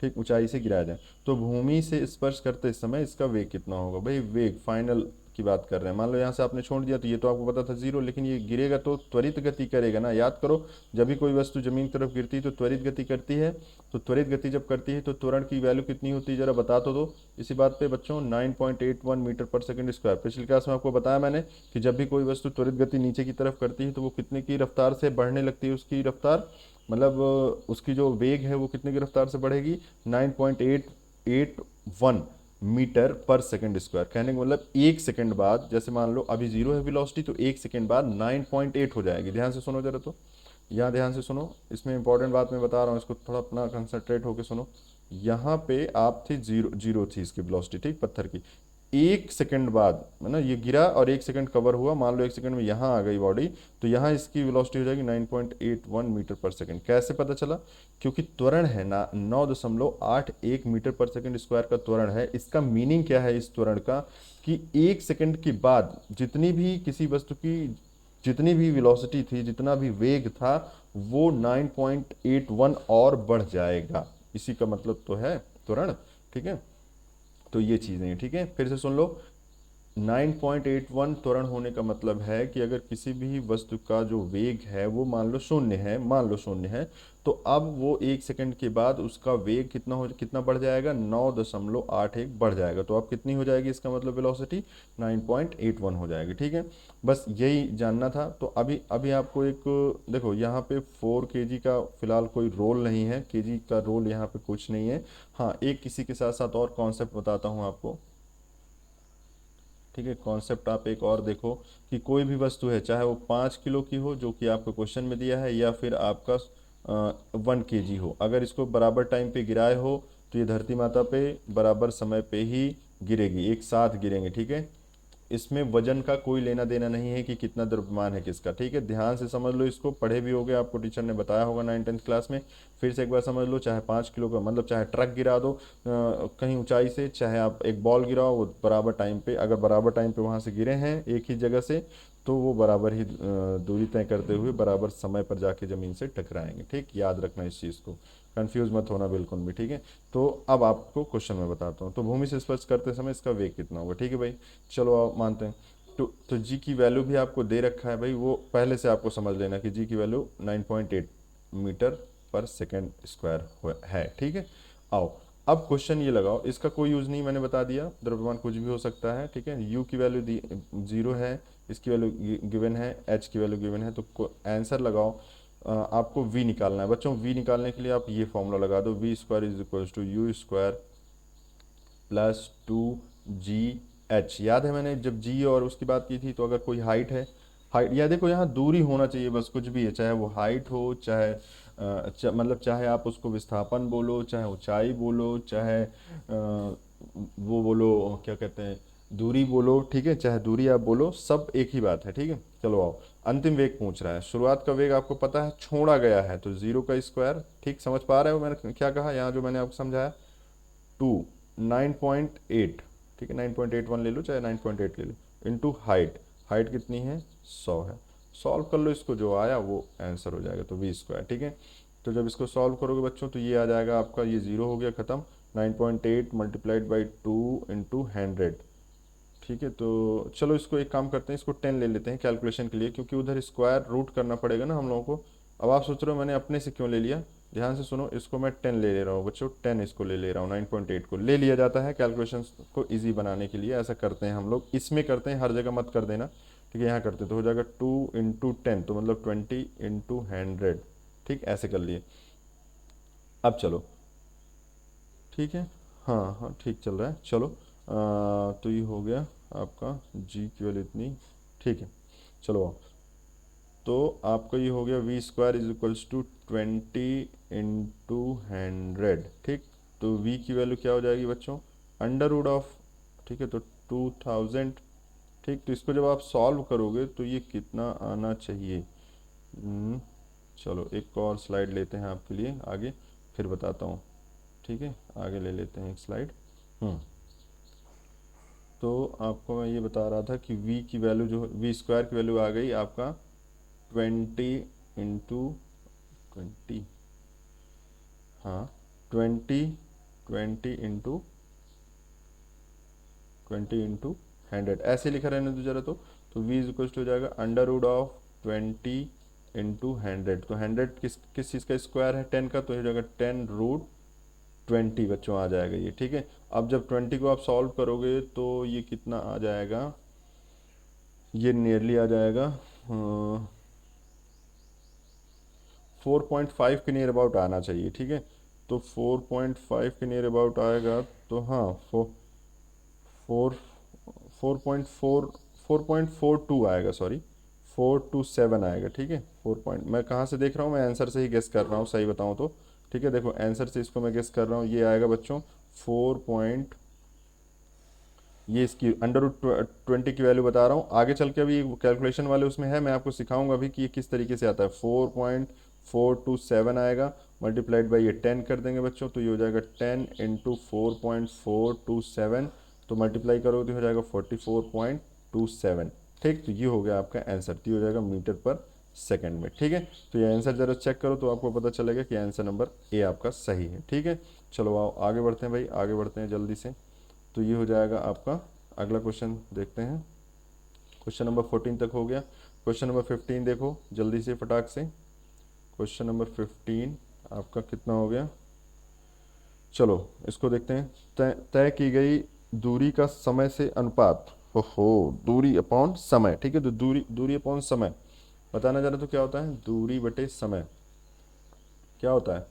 ठीक, ऊंचाई से गिराया जाए, तो भूमि से स्पर्श करते समय इसका वेग कितना होगा। भाई वेग फाइनल की बात कर रहे हैं, मान लो यहाँ से आपने छोड़ दिया तो ये तो आपको पता था 0, लेकिन ये गिरेगा तो त्वरित गति करेगा ना, याद करो, जब भी कोई वस्तु जमीन की तरफ गिरती है तो त्वरित गति करती है, तो त्वरित गति जब करती है तो त्वरण की वैल्यू कितनी होती है, जरा बता तो दो इसी बात पे बच्चों। 9.81 मीटर पर सेकंड स्क्वायर। पिछली क्लास में आपको बताया मैंने कि जब भी कोई वस्तु त्वरित गति नीचे की तरफ करती है तो वो कितने की रफ्तार से बढ़ने लगती है, उसकी रफ्तार, मतलब उसकी जो वेग है वो कितने की रफ्तार से बढ़ेगी, 9.881 मीटर पर सेकंड स्क्वायर। कहने का मतलब एक सेकंड बाद, जैसे मान लो अभी 0 है वेलोसिटी, तो एक सेकंड बाद 9.8 हो जाएगी। ध्यान से सुनो जरा, तो यहाँ ध्यान से सुनो, इसमें इंपॉर्टेंट बात मैं बता रहा हूँ, इसको थोड़ा अपना कंसंट्रेट होकर सुनो। यहाँ पे आप थी 0 थी इसकी वेलोसिटी, ठीक, पत्थर की, एक सेकंड बाद, है ना, ये गिरा और एक सेकंड कवर हुआ, मान लो एक सेकंड में यहाँ आ गई बॉडी, तो यहाँ इसकी वेलोसिटी हो जाएगी 9.81 मीटर पर सेकंड। कैसे पता चला, क्योंकि त्वरण है ना 9.81 मीटर पर सेकंड स्क्वायर का त्वरण है। इसका मीनिंग क्या है इस त्वरण का, कि एक सेकंड के बाद जितनी भी किसी वस्तु की जितनी भी वेलोसिटी थी, जितना भी वेग था, वो 9.81 और बढ़ जाएगा, इसी का मतलब तो है त्वरण, ठीक है। तो ये चीज़ें हैं, ठीक है, फिर से सुन लो। 9.81 त्वरण होने का मतलब है कि अगर किसी भी वस्तु का जो वेग है वो मान लो 0 है, मान लो 0 है, तो अब वो एक सेकंड के बाद उसका वेग कितना बढ़ जाएगा, 9.81 बढ़ जाएगा, तो अब कितनी हो जाएगी, इसका मतलब वेलोसिटी 9.81 हो जाएगी, ठीक है। बस यही जानना था। तो अभी अभी आपको एक, देखो यहाँ पे 4 केजी का फिलहाल कोई रोल नहीं है, केजी का रोल यहाँ पे कुछ नहीं है। हाँ, एक किसी के साथ साथ और कॉन्सेप्ट बताता हूँ आपको, ठीक है, कॉन्सेप्ट आप एक और देखो, कि कोई भी वस्तु है, चाहे वो 5 किलो की हो जो कि आपको क्वेश्चन में दिया है, या फिर आपका 1 केजी हो, अगर इसको बराबर टाइम पे गिराए हो तो ये धरती माता पे बराबर समय पे ही गिरेगी, एक साथ गिरेंगे, ठीक है। इसमें वजन का कोई लेना देना नहीं है कि कितना द्रव्यमान है किसका, ठीक है। ध्यान से समझ लो इसको, पढ़े भी होगे, आपको टीचर ने बताया होगा 9th-10th क्लास में। फिर से एक बार समझ लो, चाहे 5 किलो का मतलब चाहे ट्रक गिरा दो कहीं ऊंचाई से, चाहे आप एक बॉल गिराओ, वो बराबर टाइम पे, अगर बराबर टाइम पे वहां से गिरे हैं एक ही जगह से, तो वो बराबर ही दूरी तय करते हुए बराबर समय पर जाके ज़मीन से टकराएंगे, ठीक। याद रखना इस चीज़ को, कंफ्यूज मत होना बिल्कुल भी, ठीक है। तो अब आपको क्वेश्चन में बताता हूँ। तो भूमि से स्पर्श करते समय इसका वेग कितना होगा, ठीक है भाई। चलो आप मानते हैं। तो जी की वैल्यू भी आपको दे रखा है भाई, वो पहले से आपको समझ लेना कि जी की वैल्यू 9.8 मीटर पर सेकेंड स्क्वायर है, ठीक है। आओ अब क्वेश्चन ये लगाओ, इसका कोई यूज़ नहीं, मैंने बता दिया, द्रव्यमान कुछ भी हो सकता है, ठीक है। यू की वैल्यू जीरो है, इसकी वैल्यू गिवन है, एच की वैल्यू गिवन है, तो आंसर लगाओ। आपको वी निकालना है बच्चों। वी निकालने के लिए आप ये फॉर्मूला लगा दो, v square is equal to u square plus 2GH। याद है मैंने जब जी और उसकी बात की थी, तो अगर कोई हाइट है, हाइट या देखो यहाँ दूरी होना चाहिए बस, कुछ भी है, चाहे वो हाइट हो, चाहे मतलब चाहे आप उसको विस्थापन बोलो, चाहे ऊंचाई बोलो, चाहे वो बोलो क्या कहते हैं, दूरी बोलो, ठीक है। चाहे दूरी आप बोलो, सब एक ही बात है, ठीक है। चलो आओ, अंतिम वेग पूछ रहा है। शुरुआत का वेग आपको पता है, छोड़ा गया है तो जीरो का स्क्वायर, ठीक। समझ पा रहे हो मैंने क्या कहा यहाँ, जो मैंने आपको समझाया। 9.8, ठीक है, 9.81 ले लो, चाहे 9.8 ले लो, इंटू हाइट, हाइट कितनी है, 100 है। सॉल्व कर लो इसको, जो आया वो आंसर हो जाएगा, तो वी स्क्वायर, ठीक है। तो जब इसको सॉल्व करोगे बच्चों, तो ये आ जाएगा आपका, ये जीरो हो गया ख़त्म, 9.8 मल्टीप्लाइड बाई 2 इंटू 100, ठीक है। तो चलो इसको एक काम करते हैं, इसको 10 ले लेते हैं कैलकुलेशन के लिए, क्योंकि उधर स्क्वायर रूट करना पड़ेगा ना हम लोगों को। अब आप सोच रहे हो मैंने अपने से क्यों ले लिया, ध्यान से सुनो, इसको मैं 10 ले रहा हूँ बच्चों, 10 इसको ले रहा हूँ, 9.8 को ले लिया जाता है कैलकुलेशन को ईजी बनाने के लिए, ऐसा करते हैं हम लोग, इसमें करते हैं, हर जगह मत कर देना, ठीक है। यहाँ करते तो हो जाएगा 2 इंटू 10, तो मतलब 20 इंटू 100, ठीक, ऐसे कर लिए। अब चलो, ठीक है, हाँ हाँ ठीक चल रहा है, चलो तो ये हो गया आपका जी की वैल्यू इतनी, ठीक है। चलो तो आपका ये हो गया v square is equals to 20 into 100, ठीक। तो वी की वैल्यू क्या हो जाएगी बच्चों, अंडर रूट ऑफ, ठीक है, तो 2000, ठीक। तो इसको जब आप सॉल्व करोगे तो ये कितना आना चाहिए, चलो एक और स्लाइड लेते हैं आपके लिए आगे, फिर बताता हूँ, ठीक है। आगे ले लेते हैं एक स्लाइड। तो आपको मैं ये बता रहा था कि v की वैल्यू जो, वी स्क्वायर की वैल्यू आ गई आपका 20 इंटू 20, हाँ 20 इंटू ऐसे लिखा रहने दो जरा। तो v इज इक्वल हो जाएगा अंडर रूट ऑफ 20 इंटू 100, तो 100 किस किस चीज़ का स्क्वायर है, 10 का, तो हो जाएगा 10√20 बच्चों आ जाएगा ये, ठीक है। अब जब 20 को आप सॉल्व करोगे तो ये कितना आ जाएगा, ये नियरली आ जाएगा 4.5 के नियर अबाउट आना चाहिए, ठीक है। तो 4.5 के नियर अबाउट आएगा, तो हाँ फोर 4.42 आएगा, सॉरी 427 आएगा, ठीक है। मैं कहाँ से देख रहा हूँ, मैं आंसर से ही गेस कर रहा हूँ, सही बताऊँ तो, ठीक है। देखो आंसर से इसको मैं गेस कर रहा हूँ, ये आएगा बच्चों 4 ये इसकी अंडर रूट 20 की वैल्यू बता रहा हूँ, आगे चल के अभी कैलकुलेशन वाले उसमें है, मैं आपको सिखाऊंगा अभी कि ये किस तरीके से आता है। 4.427 आएगा, मल्टीप्लाइड बाई ये 10 कर देंगे बच्चों, तो ये हो जाएगा 10 इंटू 4.427, तो मल्टीप्लाई करोगे तो हो जाएगा 44.27, ठीक। तो ये हो गया आपका आंसर, तो ये हो जाएगा मीटर पर सेकंड में, ठीक है। तो ये आंसर जरा चेक करो तो आपको पता चलेगा कि आंसर नंबर ए आपका सही है, ठीक है। चलो आओ आगे बढ़ते हैं भाई, आगे बढ़ते हैं जल्दी से। तो ये हो जाएगा आपका, अगला क्वेश्चन देखते हैं। क्वेश्चन नंबर 14 तक हो गया, क्वेश्चन नंबर 15 देखो जल्दी से फटाक से। क्वेश्चन नंबर 15 आपका कितना हो गया, चलो इसको देखते हैं। तय तय की गई दूरी का समय से अनुपात, ओहो, दूरी अपॉन समय, ठीक है। तो दूरी दूरी अपॉन समय बताना जरा, तो क्या होता है, दूरी बटे समय क्या होता है,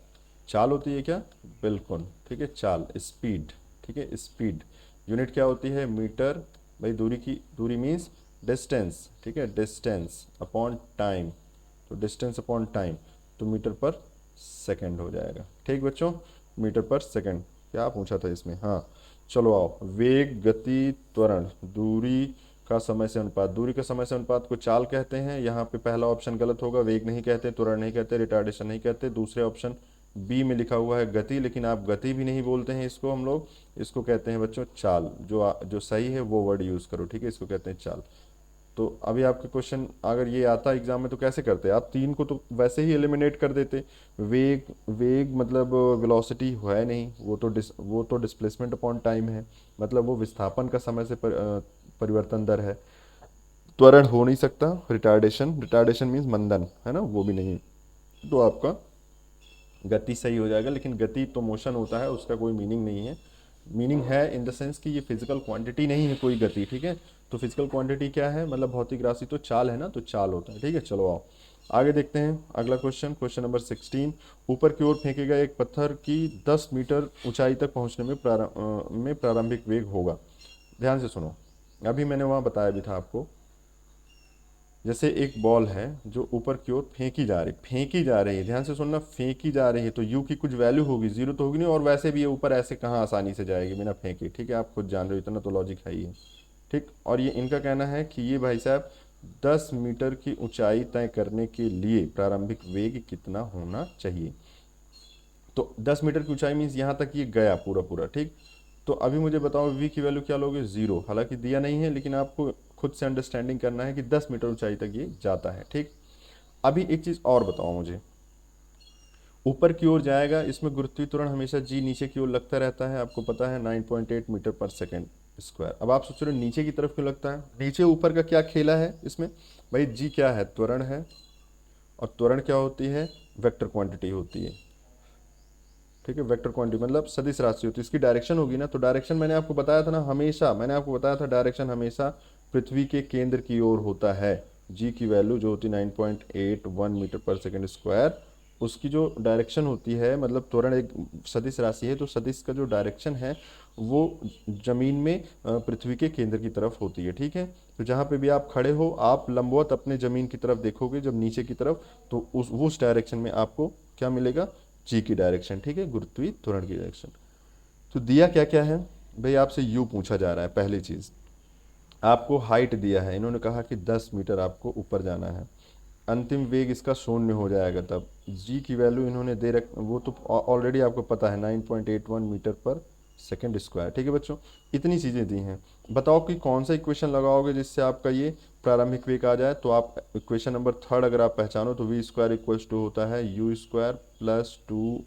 चाल होती है क्या, बिल्कुल, ठीक है, चाल, स्पीड, ठीक है, स्पीड। यूनिट क्या होती है, मीटर, भाई दूरी की, दूरी मीन्स डिस्टेंस, ठीक है, डिस्टेंस अपॉन टाइम, तो डिस्टेंस अपॉन टाइम, तो मीटर पर सेकंड हो जाएगा, ठीक बच्चों, मीटर पर सेकंड। क्या पूछा था इसमें, हाँ चलो आओ, वेग, गति, त्वरण, दूरी का समय से अनुपात। दूरी का समय से अनुपात को चाल कहते हैं। यहाँ पे पहला ऑप्शन गलत होगा, वेग नहीं कहते, त्वरण नहीं कहते, रिटार्डेशन नहीं कहते। दूसरे ऑप्शन बी में लिखा हुआ है गति, लेकिन आप गति भी नहीं बोलते हैं इसको, हम लोग इसको कहते हैं बच्चों चाल। जो सही है वो वर्ड यूज करो, ठीक है, इसको कहते हैं चाल। तो अभी आपके क्वेश्चन अगर ये आता एग्जाम में तो कैसे करते? आप तीन को तो वैसे ही एलिमिनेट कर देते। वेग, वेग मतलब वेलोसिटी है नहीं, वो तो डिस्प्लेसमेंट अपॉन टाइम है, मतलब वो विस्थापन का समय से परिवर्तन दर है। त्वरण हो नहीं सकता, रिटार्डेशन, रिटार्डेशन मीन्स मंदन, है ना, वो भी नहीं। तो आपका गति सही हो जाएगा, लेकिन गति तो मोशन होता है, उसका कोई मीनिंग नहीं है। मीनिंग है इन द सेंस कि ये फिजिकल क्वांटिटी नहीं है कोई गति, ठीक है। तो फिजिकल क्वांटिटी क्या है, मतलब भौतिक राशि तो चाल है ना, तो चाल होता है, ठीक है। चलो आओ आगे देखते हैं अगला क्वेश्चन, क्वेश्चन नंबर 16। ऊपर की ओर फेंके गए एक पत्थर की 10 मीटर ऊंचाई तक पहुंचने में प्रारंभिक वेग होगा। ध्यान से सुनो, अभी मैंने वहां बताया भी था आपको, जैसे एक बॉल है जो ऊपर की ओर फेंकी जा रही है, ध्यान से सुनना, फेंकी जा रही है, तो यू की कुछ वैल्यू होगी, जीरो तो होगी नहीं, और वैसे भी ये ऊपर ऐसे कहाँ आसानी से जाएगी बिना फेंके, ठीक है, आप खुद जान रहे हो, इतना तो लॉजिक है ही है, ठीक। और ये इनका कहना है कि ये भाई साहब 10 मीटर की ऊंचाई तय करने के लिए प्रारंभिक वेग कितना होना चाहिए। तो 10 मीटर की ऊंचाई मीन्स यहाँ तक ये गया पूरा पूरा, ठीक। तो अभी मुझे बताओ वी की वैल्यू क्या लोगे, जीरो, हालांकि दिया नहीं है, लेकिन आपको खुद से अंडरस्टैंडिंग करना है कि 10 मीटर ऊंचाई तक ये जाता है, ठीक। अभी एक चीज और बताओ मुझे, ऊपर की ओर जाएगा, इसमें गुरुत्वीय त्वरण हमेशा जी नीचे की ओर लगता रहता है, आपको पता है 9.8 मीटर पर सेकेंड स्क्वायर। अब आप सोच रहे हो नीचे की तरफ क्यों लगता है, नीचे ऊपर का क्या खेला है इसमें? भाई जी क्या है, त्वरण है, और त्वरण क्या होती है, वेक्टर क्वांटिटी होती है, ठीक है। वेक्टर क्वांटिटी मतलब सदिश राशि होती है, इसकी डायरेक्शन होगी ना, तो डायरेक्शन मैंने आपको बताया था ना, हमेशा मैंने आपको बताया था डायरेक्शन हमेशा पृथ्वी के केंद्र की ओर होता है। जी की वैल्यू जो होती है 9.81 मीटर पर सेकेंड स्क्वायर, उसकी जो डायरेक्शन होती है, मतलब त्वरण एक सदिश राशि है, तो सदिश का जो डायरेक्शन है वो जमीन में पृथ्वी के केंद्र की तरफ होती है, ठीक है। तो जहाँ पे भी आप खड़े हो, आप लंबवत अपने जमीन की तरफ देखोगे जब नीचे की तरफ, तो उस डायरेक्शन में आपको क्या मिलेगा, जी की डायरेक्शन, ठीक है, गुरुत्वीय त्वरण की डायरेक्शन। तो दिया क्या क्या है भाई, आपसे यू पूछा जा रहा है, पहली चीज आपको हाइट दिया है, इन्होंने कहा कि 10 मीटर आपको ऊपर जाना है, अंतिम वेग इसका शून्य हो जाएगा तब। जी की वैल्यू इन्होंने दे रख, वो तो ऑलरेडी आपको पता है 9.81 मीटर पर सेकेंड स्क्वायर, ठीक है बच्चों, इतनी चीज़ें दी हैं। बताओ कि कौन सा इक्वेशन लगाओगे जिससे आपका ये प्रारंभिक वेग आ जाए। तो आप इक्वेशन नंबर थर्ड अगर आप पहचानो तो वी स्क्वायर इक्वल्स टू होता है यू स्क्वायर प्लस 2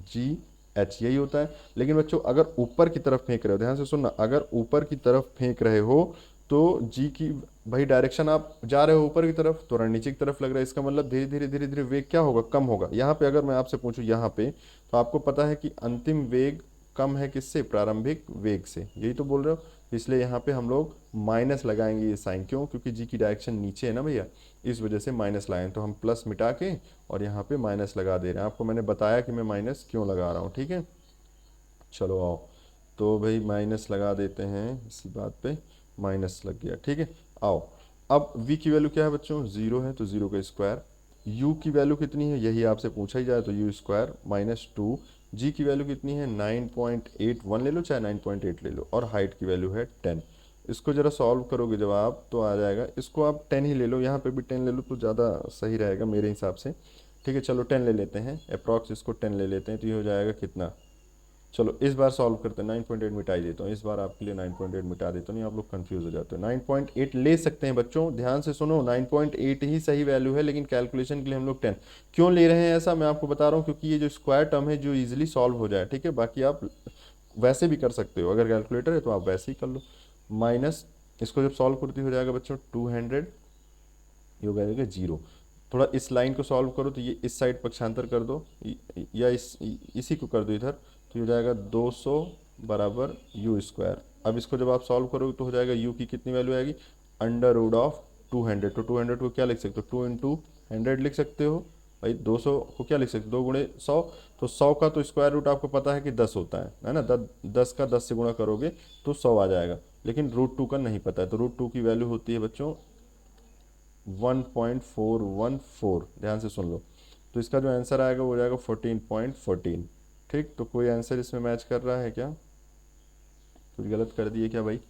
GH, यही होता है। लेकिन बच्चों अगर ऊपर की तरफ फेंक रहे हो, ध्यान से सुनना, अगर ऊपर की तरफ फेंक रहे हो तो जी की, भाई डायरेक्शन आप जा रहे हो ऊपर की तरफ, त्वरण नीचे की तरफ लग रहा है, इसका मतलब धीरे धीरे धीरे धीरे वेग क्या होगा, कम होगा। यहाँ पे अगर मैं आपसे पूछूं यहाँ पे, तो आपको पता है कि अंतिम वेग कम है किससे, प्रारंभिक वेग से, यही तो बोल रहे हो। इसलिए यहाँ पे हम लोग माइनस लगाएंगे ये साइन, क्यों, क्योंकि जी की डायरेक्शन नीचे है ना भैया, इस वजह से माइनस लगाएंगे। तो हम प्लस मिटा के और यहाँ पे माइनस लगा दे रहे हैं, आपको मैंने बताया कि मैं माइनस क्यों लगा रहा हूँ, ठीक है। चलो आओ, तो भाई माइनस लगा देते हैं, इसी बात पे माइनस लग गया, ठीक है। आओ, अब v की वैल्यू क्या है बच्चों, जीरो है, तो जीरो का स्क्वायर। u की वैल्यू कितनी है, यही आपसे पूछा ही जाए, तो यू स्क्वायर माइनस 2। जी की वैल्यू कितनी है 9.81 ले लो, चाहे 9.8 ले लो, और हाइट की वैल्यू है 10। इसको जरा सॉल्व करोगे जब आप, तो आ जाएगा, इसको आप 10 ही ले लो, यहाँ पे भी 10 ले लो तो ज़्यादा सही रहेगा मेरे हिसाब से, ठीक है। चलो 10 ले लेते हैं, अप्रॉक्स इसको 10 ले लेते हैं, तो ये हो जाएगा कितना, चलो इस बार सॉल्व करते हैं, 9.8 मिटा ही देता हूँ इस बार आपके लिए, 9.8 मिटा देता हूँ, नहीं आप लोग कंफ्यूज हो जाते हो। 9.8 ले सकते हैं बच्चों, ध्यान से सुनो, 9.8 ही सही वैल्यू है, लेकिन कैलकुलेशन के लिए हम लोग 10 क्यों ले रहे हैं ऐसा मैं आपको बता रहा हूँ, क्योंकि ये जो स्क्वायर टर्म है जो इजिली सॉल्व हो जाए, ठीक है। बाकी आप वैसे भी कर सकते हो, अगर कैलकुलेटर है तो आप वैसे ही कर लो। माइनस, इसको जब सॉल्व करती हो जाएगा बच्चों 200, ये हो जाएगा जीरो। थोड़ा इस लाइन को सॉल्व करो, तो ये इस साइड पक्षांतर कर दो, या इसी को कर दो इधर, तो ये हो जाएगा 200 बराबर यू स्क्वायर। अब इसको जब आप सॉल्व करोगे तो हो जाएगा यू की कितनी वैल्यू आएगी, अंडर रूट ऑफ 200। तो 200 को क्या लिख सकते हो, 2 इंटू 100 लिख सकते हो। भाई 200 को क्या लिख सकते हो, 2 गुणे 100, तो 100 का तो स्क्वायर रूट आपको पता है कि 10 होता है ना, 10 का 10 से गुणा करोगे तो 100 आ जाएगा, लेकिन रूट 2 का नहीं पता है, तो रूट 2 की वैल्यू होती है बच्चों 1.414, ध्यान से सुन लो। तो इसका जो आंसर आएगा वो हो जाएगा 14.14, ठीक। तो कोई आंसर इसमें मैच कर रहा है क्या, कुछ गलत कर दिए क्या भाई?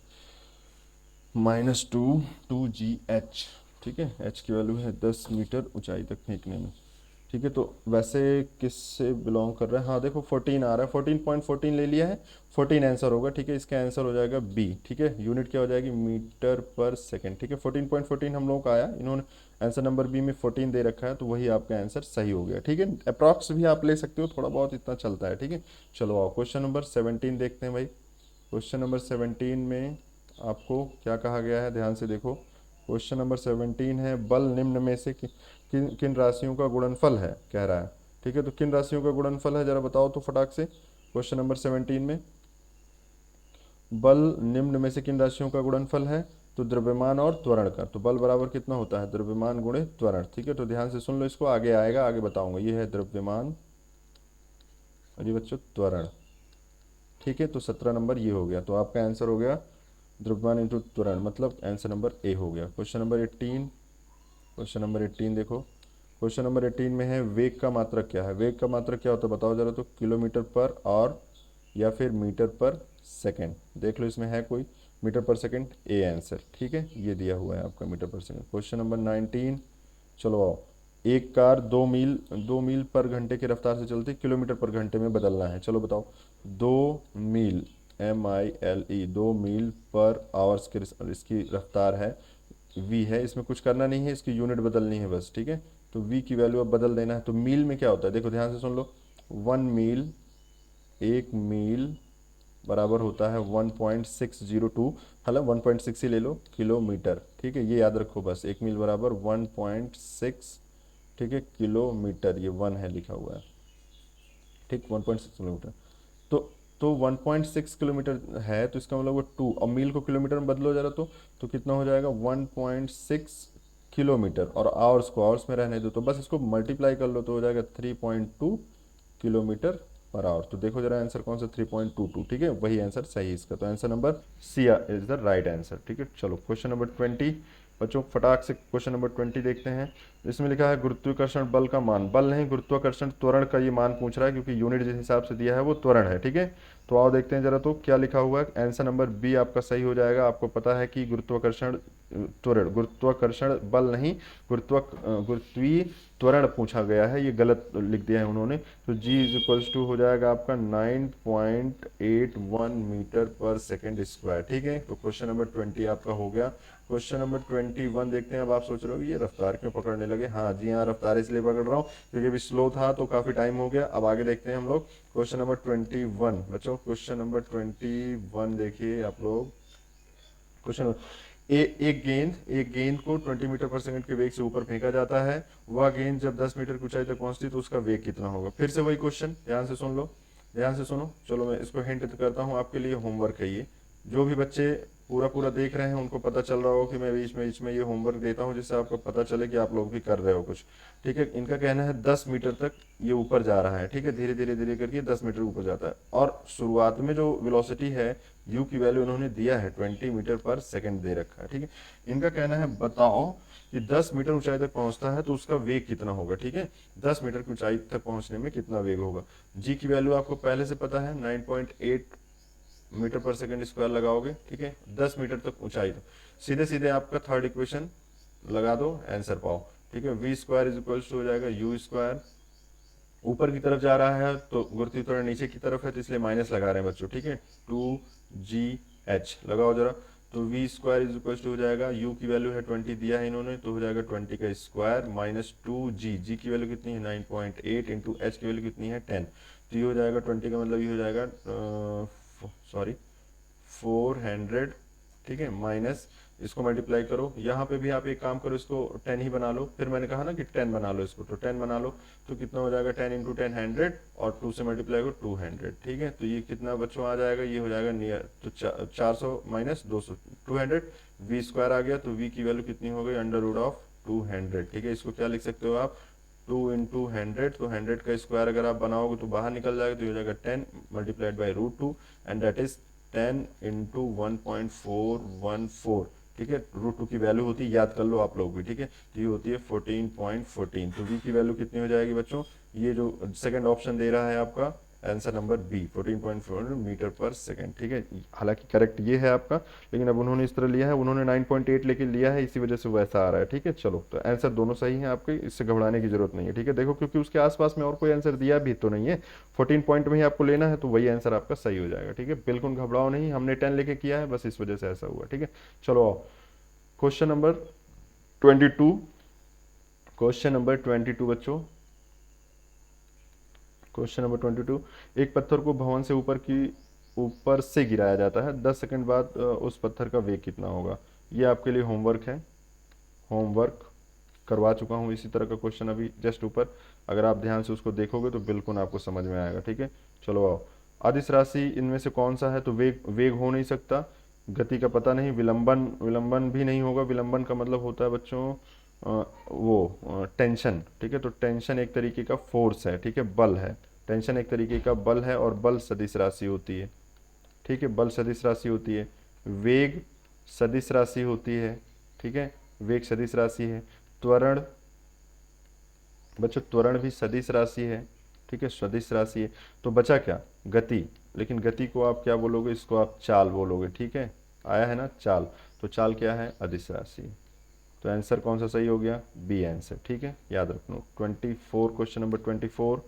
-2 2GH, ठीक है। एच की वैल्यू है 10 मीटर ऊंचाई तक फेंकने में, ठीक है। तो वैसे किससे बिलोंग कर रहा है? हाँ देखो 14 आ रहा है, 14.14 ले लिया है, 14 आंसर होगा, ठीक है। इसका आंसर हो जाएगा बी, ठीक है। यूनिट क्या हो जाएगी? मीटर पर सेकंड, ठीक है। 14.14 हम लोगों का आया, इन्होंने आंसर नंबर बी में 14 दे रखा है, तो वही आपका आंसर सही हो गया, ठीक है। अप्रॉक्स भी आप ले सकते हो, थोड़ा बहुत इतना चलता है, ठीक है। चलो आओ क्वेश्चन नंबर 17 देखते हैं भाई। क्वेश्चन नंबर 17 में आपको क्या कहा गया है, ध्यान से देखो। क्वेश्चन नंबर 17 है, बल निम्न में से किन किन राशियों का गुणनफल है, कह रहा है, ठीक है। तो किन राशियों का गुणनफल है, जरा बताओ तो फटाक से। क्वेश्चन नंबर 17 में बल निम्न में से किन राशियों का गुणनफल है? तो द्रव्यमान और त्वरण का। तो बल बराबर कितना होता है? द्रव्यमान गुणे त्वरण, ठीक है। तो ध्यान से सुन लो इसको, आगे आएगा, आगे बताऊंगा। ये है द्रव्यमान और ये बच्चों त्वरण, ठीक है। तो 17 नंबर ये हो गया, तो आपका आंसर हो गया द्रव्यमान इंटू त्वरण, मतलब आंसर नंबर ए हो गया। क्वेश्चन नंबर 18, क्वेश्चन नंबर 18 देखो। क्वेश्चन नंबर 18 में है वेग का मात्रक क्या है? वेग का मात्रक क्या होता है बताओ जरा। तो किलोमीटर पर आवर या फिर मीटर पर सेकंड, देख लो इसमें है कोई। मीटर पर सेकंड ए आंसर, ठीक है। ये दिया हुआ है आपका मीटर पर सेकंड। क्वेश्चन नंबर 19, चलो आओ। एक कार 2 मील पर घंटे की रफ्तार से चलती, किलोमीटर पर घंटे में बदलना है, चलो बताओ। 2 मील, MILE, 2 मील पर आवर्स की इसकी रफ्तार है, वी है, इसमें कुछ करना नहीं है, इसकी यूनिट बदलनी है बस, ठीक है। तो वी की वैल्यू अब बदल देना है। तो मील में क्या होता है, देखो ध्यान से सुन लो। 1 मील, 1 मील बराबर होता है 1.602, मतलब 1.6 ही ले लो, किलोमीटर, ठीक है। ये याद रखो बस, 1 मील बराबर 1.6, ठीक है, किलोमीटर। ये 1 है लिखा हुआ है, ठीक, 1.6 किलोमीटर। तो 1.6 किलोमीटर है, तो इसका मतलब वो 2, और मील को किलोमीटर में बदलो जरा, तो कितना हो जाएगा? 1.6 किलोमीटर, और आवर्स को आवर्स में रहने दो, तो बस इसको मल्टीप्लाई कर लो, तो हो जाएगा 3.2 किलोमीटर पर आवर। तो देखो जरा आंसर कौन सा, 3.22, ठीक है, वही आंसर सही है इसका। तो answer number C is the right answer, ठीक है। चलो क्वेश्चन नंबर 20 बच्चों, फटाक से क्वेश्चन नंबर 20 देखते हैं। इसमें लिखा है गुरुत्वाकर्षण बल का मान, बल नहीं गुरुत्वाकर्षण त्वरण का ये मान पूछ रहा है, क्योंकि यूनिट जिस हिसाब से दिया है वो त्वरण है, ठीक है। तो आओ देखते हैं जरा, तो क्या लिखा हुआ है। आंसर नंबर बी आपका सही हो जाएगा। आपको पता है कि गुरुत्वाकर्षण त्वरण, गुरुत्वाकर्षण बल नहीं, गुरुत्वीय त्वरण पूछा गया है, ये गलत लिख दिया है उन्होंने। तो जी इज इक्वल्स टू हो जाएगा आपका 9.81 मीटर पर सेकेंड स्क्वायर, ठीक है। तो क्वेश्चन नंबर 20 आपका हो गया। क्वेश्चन नंबर 21 देखते हैं। अब आप सोच रहे हो ये रफ्तार क्यों पकड़ने लगे? हाँ जी हाँ, रफ्तार इसलिए पकड़ रहा हूँ क्योंकि अभी स्लो था तो काफी टाइम हो गया। अब आगे देखते हैं हम लोग क्वेश्चन नंबर 21 बच्चों। क्वेश्चन नंबर 21 देखिए आप लोग। क्वेश्चन एक गेंद को 20 मीटर पर सेकंड के वेग से ऊपर फेंका जाता है। वह गेंद जब 10 मीटर की ऊंचाई तक पहुंचती तो उसका वेग कितना होगा? फिर से वही क्वेश्चन, ध्यान से सुन लो, ध्यान से सुनो। चलो मैं इसको हिंट करता हूँ, आपके लिए होमवर्क है ये। जो भी बच्चे पूरा पूरा देख रहे हैं उनको पता चल रहा हो कि मैं बीच में ये होमवर्क देता हूँ, जिससे आपको पता चले कि आप लोग भी कर रहे हो कुछ, ठीक है। इनका कहना है 10 मीटर तक ये ऊपर जा रहा है, ठीक है, धीरे धीरे धीरे करके 10 मीटर ऊपर जाता है, और शुरुआत में जो वेलोसिटी है यू की वैल्यू उन्होंने दिया है 20 मीटर पर सेकंड दे रखा है, ठीक है। इनका कहना है बताओ कि 10 मीटर ऊंचाई तक पहुंचता है तो उसका वेग कितना होगा, ठीक है। 10 मीटर की ऊंचाई तक पहुंचने में कितना वेग होगा? जी की वैल्यू आपको पहले से पता है, 9.8 मीटर पर सेकंड स्क्वायर लगाओगे, ठीक है, 10 मीटर तक ऊंचाई। तो सीधे सीधे आपका थर्ड इक्वेशन लगा दो, आंसर पाओ, ठीक है। V square is equal to हो जाएगा यू स्क्वायर, ऊपर की तरफ जा रहा है तो गुरुत्वीय त्वरण नीचे की तरफ है, तो इसलिए माइनस लगा रहे हैं बच्चों, ठीक है। 2GH लगाओ जरा। तो v square is equal to हो जाएगा, यू की वैल्यू है 20 दिया है इन्होंने, तो हो जाएगा 20 का स्क्वायर माइनस 2G, जी की वैल्यू कितनी है 9.8 इंटू एच की वैल्यू कितनी है 10। तो ये हो जाएगा 20 का मतलब ये हो जाएगा सॉरी 400, ठीक है, माइनस इसको मल्टीप्लाई करो। यहाँ पे भी आप एक काम करो, इसको 10 ही बना लो, फिर मैंने कहा ना कि 10 बना लो इसको, तो 10 बना लो। तो कितना हो जाएगा 10 इंटू 10 100, और 2 से मल्टीप्लाई करो 200, ठीक है। तो ये कितना बच्चों आ जाएगा, ये हो जाएगा नियर, तो 400 माइनस 200 200, वी स्क्वायर आ गया। तो वी की वैल्यू कितनी हो गई, अंडर रूट ऑफ 200, ठीक है। इसको क्या लिख सकते हो आप, 2 इंटू 100, तो 100 का स्क्वायर अगर आप बनाओगे तो बाहर निकल जाएगा, तो हो जाएगा 10 multiplied by root 2, and that is 10 into 1.414, ठीक है। रूट 2 की वैल्यू होती है, याद कर लो आप लोग भी, ठीक है। तो ये होती है 14.14। तो वी की वैल्यू कितनी हो जाएगी बच्चों, ये जो सेकंड ऑप्शन दे रहा है आपका आंसर नंबर बी 14.4 मीटर पर सेकंड। ठीक है, हालांकि करेक्ट ये है आपका, लेकिन अब उन्होंने इस तरह लिया है, उन्होंने 9.8 लेके लिया है, इसी वजह से वैसा आ रहा है। ठीक है, चलो तो आंसर दोनों सही हैं आपके, इससे घबराने की जरूरत नहीं है। ठीक है, देखो क्योंकि उसके आसपास में और कोई आंसर दिया भी तो नहीं है, 14 पॉइंट में ही आपको लेना है, तो वही आंसर आपका सही हो जाएगा। ठीक है, बिल्कुल घबराओ नहीं, हमने 10 लेके किया है, बस इस वजह से ऐसा हुआ। ठीक है, चलो आओ क्वेश्चन नंबर 22। क्वेश्चन नंबर 22 बच्चों, क्वेश्चन नंबर 22। एक पत्थर को भवन से ऊपर से गिराया जाता है, 10 सेकंड बाद उस पत्थर का वेग कितना होगा। ये आपके लिए होमवर्क है, होमवर्क करवा चुका हूँ इसी तरह का क्वेश्चन अभी जस्ट ऊपर, अगर आप ध्यान से उसको देखोगे तो बिल्कुल आपको समझ में आएगा। ठीक है, चलो आओ। अदिश राशि इनमें से कौन सा है, तो वेग वेग हो नहीं सकता, गति का पता नहीं, विलंबन विलंबन भी नहीं होगा। विलंबन का मतलब होता है बच्चों वो टेंशन। ठीक है, तो टेंशन एक तरीके का फोर्स है। ठीक है, बल है, टेंशन एक तरीके का बल है, और बल सदिश राशि होती है। ठीक है, बल सदिश राशि होती है, वेग सदिश राशि होती है। ठीक है, वेग सदिश राशि है। त्वरण बच्चों, त्वरण भी सदिश राशि है। ठीक है, सदिश राशि है। तो बचा क्या, गति, लेकिन गति को आप क्या बोलोगे, इसको आप चाल बोलोगे। ठीक है, आया है ना चाल, तो चाल क्या है, अदिश राशि। तो आंसर कौन सा सही हो गया, बी आंसर। ठीक है, याद रखना। 24 क्वेश्चन नंबर 24।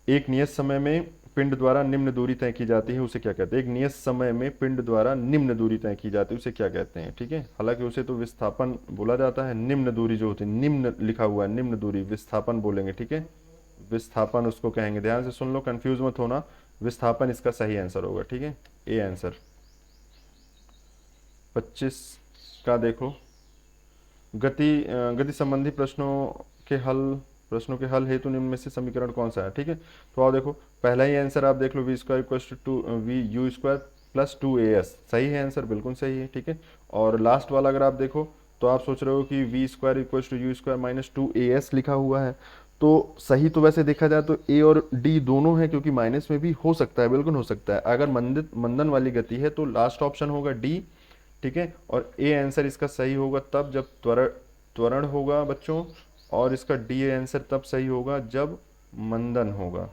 एक नियत समय में पिंड द्वारा निम्न दूरी तय की जाती है, उसे क्या कहते हैं। एक नियत समय में पिंड द्वारा निम्न दूरी तय की जाती है, उसे क्या कहते हैं। ठीक है, हालांकि उसे तो विस्थापन बोला जाता है, निम्न दूरी जो होती है, निम्न लिखा हुआ है, निम्न दूरी विस्थापन बोलेंगे। ठीक है, विस्थापन उसको कहेंगे। ध्यान से सुन लो, कंफ्यूज मत होना, विस्थापन इसका सही आंसर होगा। ठीक है, ए आंसर। 25 का देखो, गति संबंधी प्रश्नों के हल हेतु निम्न में से समीकरण कौन सा है। ठीक है, तो आओ देखो, पहला ही आंसर आप देख लो, v square equal to v u square plus 2as, सही है आंसर, बिल्कुल सही है। ठीक है, और लास्ट वाला अगर आप देखो तो आप सोच रहे हो कि v square equal to u square minus 2as लिखा हुआ है, तो सही तो वैसे देखा जाए तो ए और डी दोनों है, क्योंकि माइनस में भी हो सकता है, बिल्कुल हो सकता है। अगर मंदन वाली गति है तो लास्ट ऑप्शन होगा डी। ठीक है, और ए आंसर इसका सही होगा तब जब त्वरण त्वरण होगा बच्चों, और इसका डी आंसर तब सही होगा जब मंदन होगा।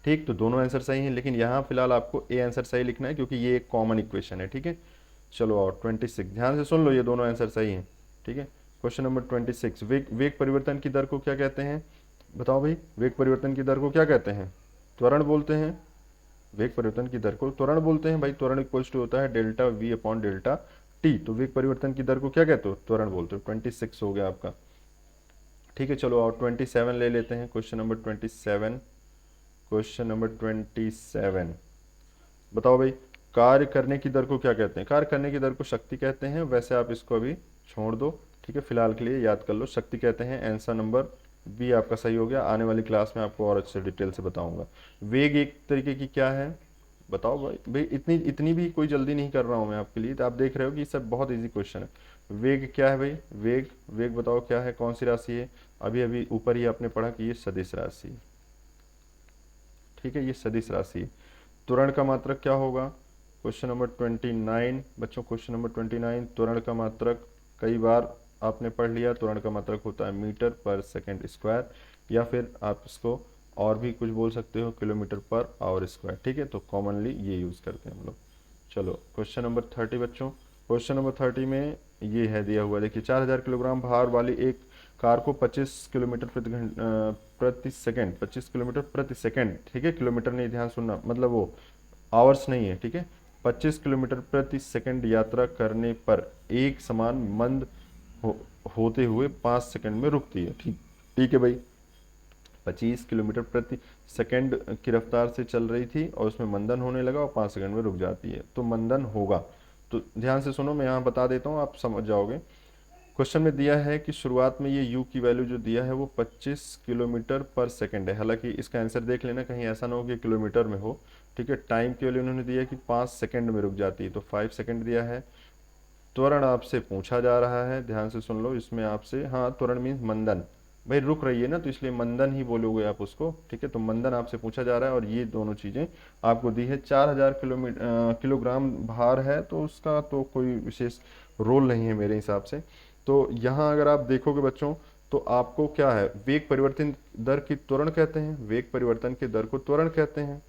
ठीक, तो दोनों आंसर सही हैं, लेकिन यहाँ फिलहाल आपको ए आंसर सही लिखना है, क्योंकि ये एक कॉमन इक्वेशन है। ठीक है, चलो और 26, ध्यान से सुन लो, ये दोनों आंसर सही हैं। ठीक है, क्वेश्चन नंबर 26। वेग वेग परिवर्तन की दर को क्या कहते हैं, बताओ भाई, वेग परिवर्तन की दर को क्या कहते हैं, त्वरण बोलते हैं। वेग परिवर्तन की दर को त्वरण बोलते हैं भाई, त्वरण इक्वल्स टू होता है delta we upon delta T, तो वेग परिवर्तन की दर को क्या कहते हो, त्वरण बोलते हो। 26 हो गया आपका। ठीक है, चलो और 27 ले लेते हैं, क्वेश्चन नंबर 27। क्वेश्चन नंबर 27, बताओ भाई, कार्य करने की दर को क्या कहते हैं। कार्य करने की दर को शक्ति कहते हैं, वैसे आप इसको अभी छोड़ दो। ठीक है, फिलहाल के लिए याद कर लो, शक्ति कहते हैं। आंसर नंबर बी आपका सही हो गया। आने वाली क्लास में आपको और अच्छे डिटेल से बताऊंगा। वेग एक तरीके की क्या है, बताओ भाई। भाई इतनी इतनी भी कोई जल्दी नहीं कर रहा हूँ मैं आपके लिए, तो आप देख रहे हो कि ये सब बहुत इजी क्वेश्चन है। वेग क्या है भाई, वेग वेग बताओ क्या है, कौन सी राशि है। अभी अभी ऊपर ही आपने पढ़ा कि ये सदिश राशि। ठीक है, ये सदिश राशि। त्वरण का मात्रक क्या होगा, क्वेश्चन नंबर 29 बच्चों, क्वेश्चन नंबर 29। त्वरण का मात्रक कई बार आपने पढ़ लिया, त्वरण का मात्रक होता है मीटर पर सेकंड स्क्वायर, या फिर आप इसको और भी कुछ बोल सकते हो, किलोमीटर पर आवर स्क्वायर। ठीक है, तो कॉमनली ये यूज़ करते हैं हम लोग। चलो क्वेश्चन नंबर 30 बच्चों, क्वेश्चन नंबर 30 में ये है दिया हुआ, देखिए 4000 किलोग्राम भार वाली एक कार को 25 किलोमीटर प्रति सेकंड, 25 किलोमीटर प्रति सेकंड। ठीक है, किलोमीटर नहीं, ध्यान सुनना, मतलब वो आवर्स नहीं है। ठीक है, 25 किलोमीटर प्रति सेकंड यात्रा करने पर एक समान मंद होते हुए 5 सेकंड में रुकती है। ठीक ठीक है भाई, 25 किलोमीटर प्रति सेकंड की रफ्तार से चल रही थी और उसमें मंदन होने लगा और 5 सेकंड में रुक जाती है, तो मंदन होगा। तो ध्यान से सुनो, मैं यहाँ बता देता हूँ, आप समझ जाओगे। क्वेश्चन में दिया है कि शुरुआत में ये u की वैल्यू जो दिया है वो 25 किलोमीटर पर सेकंड है, हालांकि इसका आंसर देख लेना, कहीं ऐसा ना हो कि किलोमीटर में हो। ठीक है, टाइम की वैल्यू उन्होंने दिया है कि 5 सेकंड में रुक जाती है, तो 5 सेकंड दिया है। त्वरण आपसे पूछा जा रहा है, ध्यान से सुन लो, इसमें आपसे, हाँ त्वरण मीन्स मंदन, भाई रुक रही है ना, तो इसलिए मंदन ही बोलोगे आप उसको। ठीक है, तो मंदन आपसे पूछा जा रहा है, और ये दोनों चीज़ें आपको दी है। 4000 किलोग्राम भार है, तो उसका तो कोई विशेष रोल नहीं है मेरे हिसाब से। तो यहाँ अगर आप देखोगे बच्चों, तो आपको क्या है, वेग परिवर्तन दर की त्वरण कहते हैं, वेग परिवर्तन की दर को त्वरण कहते हैं।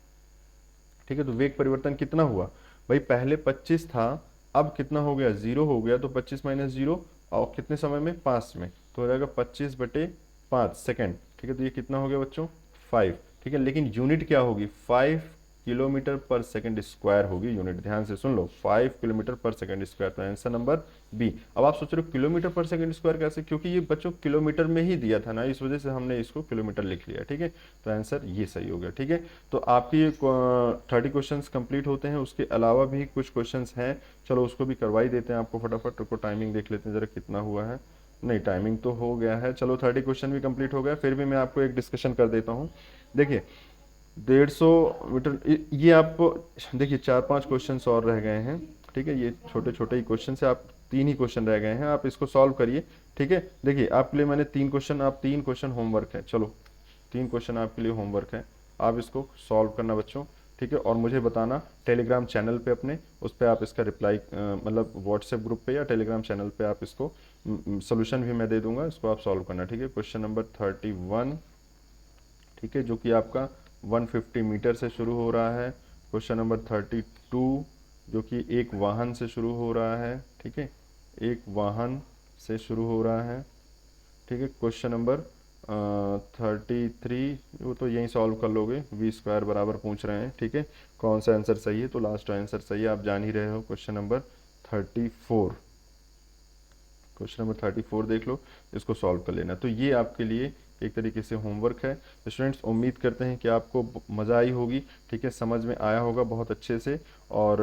ठीक है, तो वेग परिवर्तन कितना हुआ भाई, पहले 25 था, अब कितना हो गया, 0 हो गया, तो 25 माइनस 0 और कितने समय में, 5 में, तो हो जाएगा 25/5 सेकेंड। ठीक है, तो ये कितना हो गया बच्चों, 5। ठीक है, लेकिन यूनिट क्या होगी, 5 किलोमीटर पर सेकंड स्क्वायर होगी यूनिट, ध्यान से सुन लो, 5 किलोमीटर पर सेकंड स्क्वायर, तो आंसर नंबर बी। अब आप सोच रहे हो किलोमीटर पर सेकंड स्क्वायर कैसे, क्योंकि ये बच्चों किलोमीटर में ही दिया था ना, इस वजह से हमने इसको किलोमीटर लिख लिया। ठीक है, तो आंसर ये सही हो गया। ठीक है, तो आपकी ये 30 क्वेश्चन कंप्लीट होते हैं, उसके अलावा भी कुछ क्वेश्चन हैं, चलो उसको भी करवा ही देते हैं आपको फटाफट। रुको टाइमिंग देख लेते हैं जरा कितना हुआ है, नहीं टाइमिंग तो हो गया है, चलो 30 क्वेश्चन भी कंप्लीट हो गया, फिर भी मैं आपको एक डिस्कशन कर देता हूँ। देखिए 150 मीटर, ये आप देखिए 4-5 क्वेश्चन और रह गए हैं। ठीक है, ये छोटे छोटे ही क्वेश्चन से, आप 3 ही क्वेश्चन रह गए हैं, आप इसको सॉल्व करिए। ठीक है, देखिए आपके लिए मैंने 3 क्वेश्चन, आप 3 क्वेश्चन होमवर्क है, चलो 3 क्वेश्चन आपके लिए होमवर्क है, आप इसको सॉल्व करना बच्चों। ठीक है, और मुझे बताना टेलीग्राम चैनल पे अपने, उस पर आप इसका रिप्लाई मतलब व्हाट्सएप ग्रुप पे या टेलीग्राम चैनल पे आप इसको सोल्यूशन भी मैं दे दूंगा, इसको आप सॉल्व करना। ठीक है, क्वेश्चन नंबर 31, ठीक है, जो कि आपका 150 मीटर से शुरू हो रहा है। क्वेश्चन नंबर 32, जो कि एक वाहन से शुरू हो रहा है। ठीक है, एक वाहन से शुरू हो रहा है। ठीक है, क्वेश्चन नंबर 33, वो तो यहीं सॉल्व कर लोगे, वी स्क्वायर बराबर पूछ रहे हैं। ठीक है, कौन सा आंसर सही है, तो लास्ट आंसर सही है, आप जान ही रहे हो। क्वेश्चन नंबर 34, क्वेश्चन नंबर 34 देख लो, इसको सॉल्व कर लेना। तो ये आपके लिए एक तरीके से होमवर्क है। तो स्टूडेंट्स उम्मीद करते हैं कि आपको मज़ा आई होगी। ठीक है, समझ में आया होगा बहुत अच्छे से। और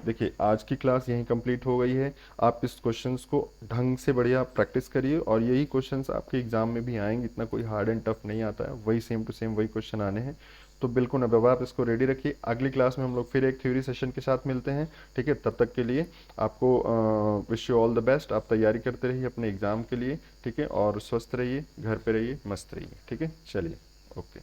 देखिए आज की क्लास यहीं कंप्लीट हो गई है। आप इस क्वेश्चंस को ढंग से बढ़िया प्रैक्टिस करिए, और यही क्वेश्चंस आपके एग्जाम में भी आएंगे, इतना कोई हार्ड एंड टफ नहीं आता है, वही सेम टू सेम वही क्वेश्चन आने हैं। तो बिल्कुल अब आप इसको रेडी रखिए, अगली क्लास में हम लोग फिर एक थ्योरी सेशन के साथ मिलते हैं। ठीक है, तब तक के लिए आपको wish you all the best, आप तैयारी करते रहिए अपने एग्ज़ाम के लिए। ठीक है, और स्वस्थ रहिए, घर पे रहिए, मस्त रहिए। ठीक है, चलिए, ओके।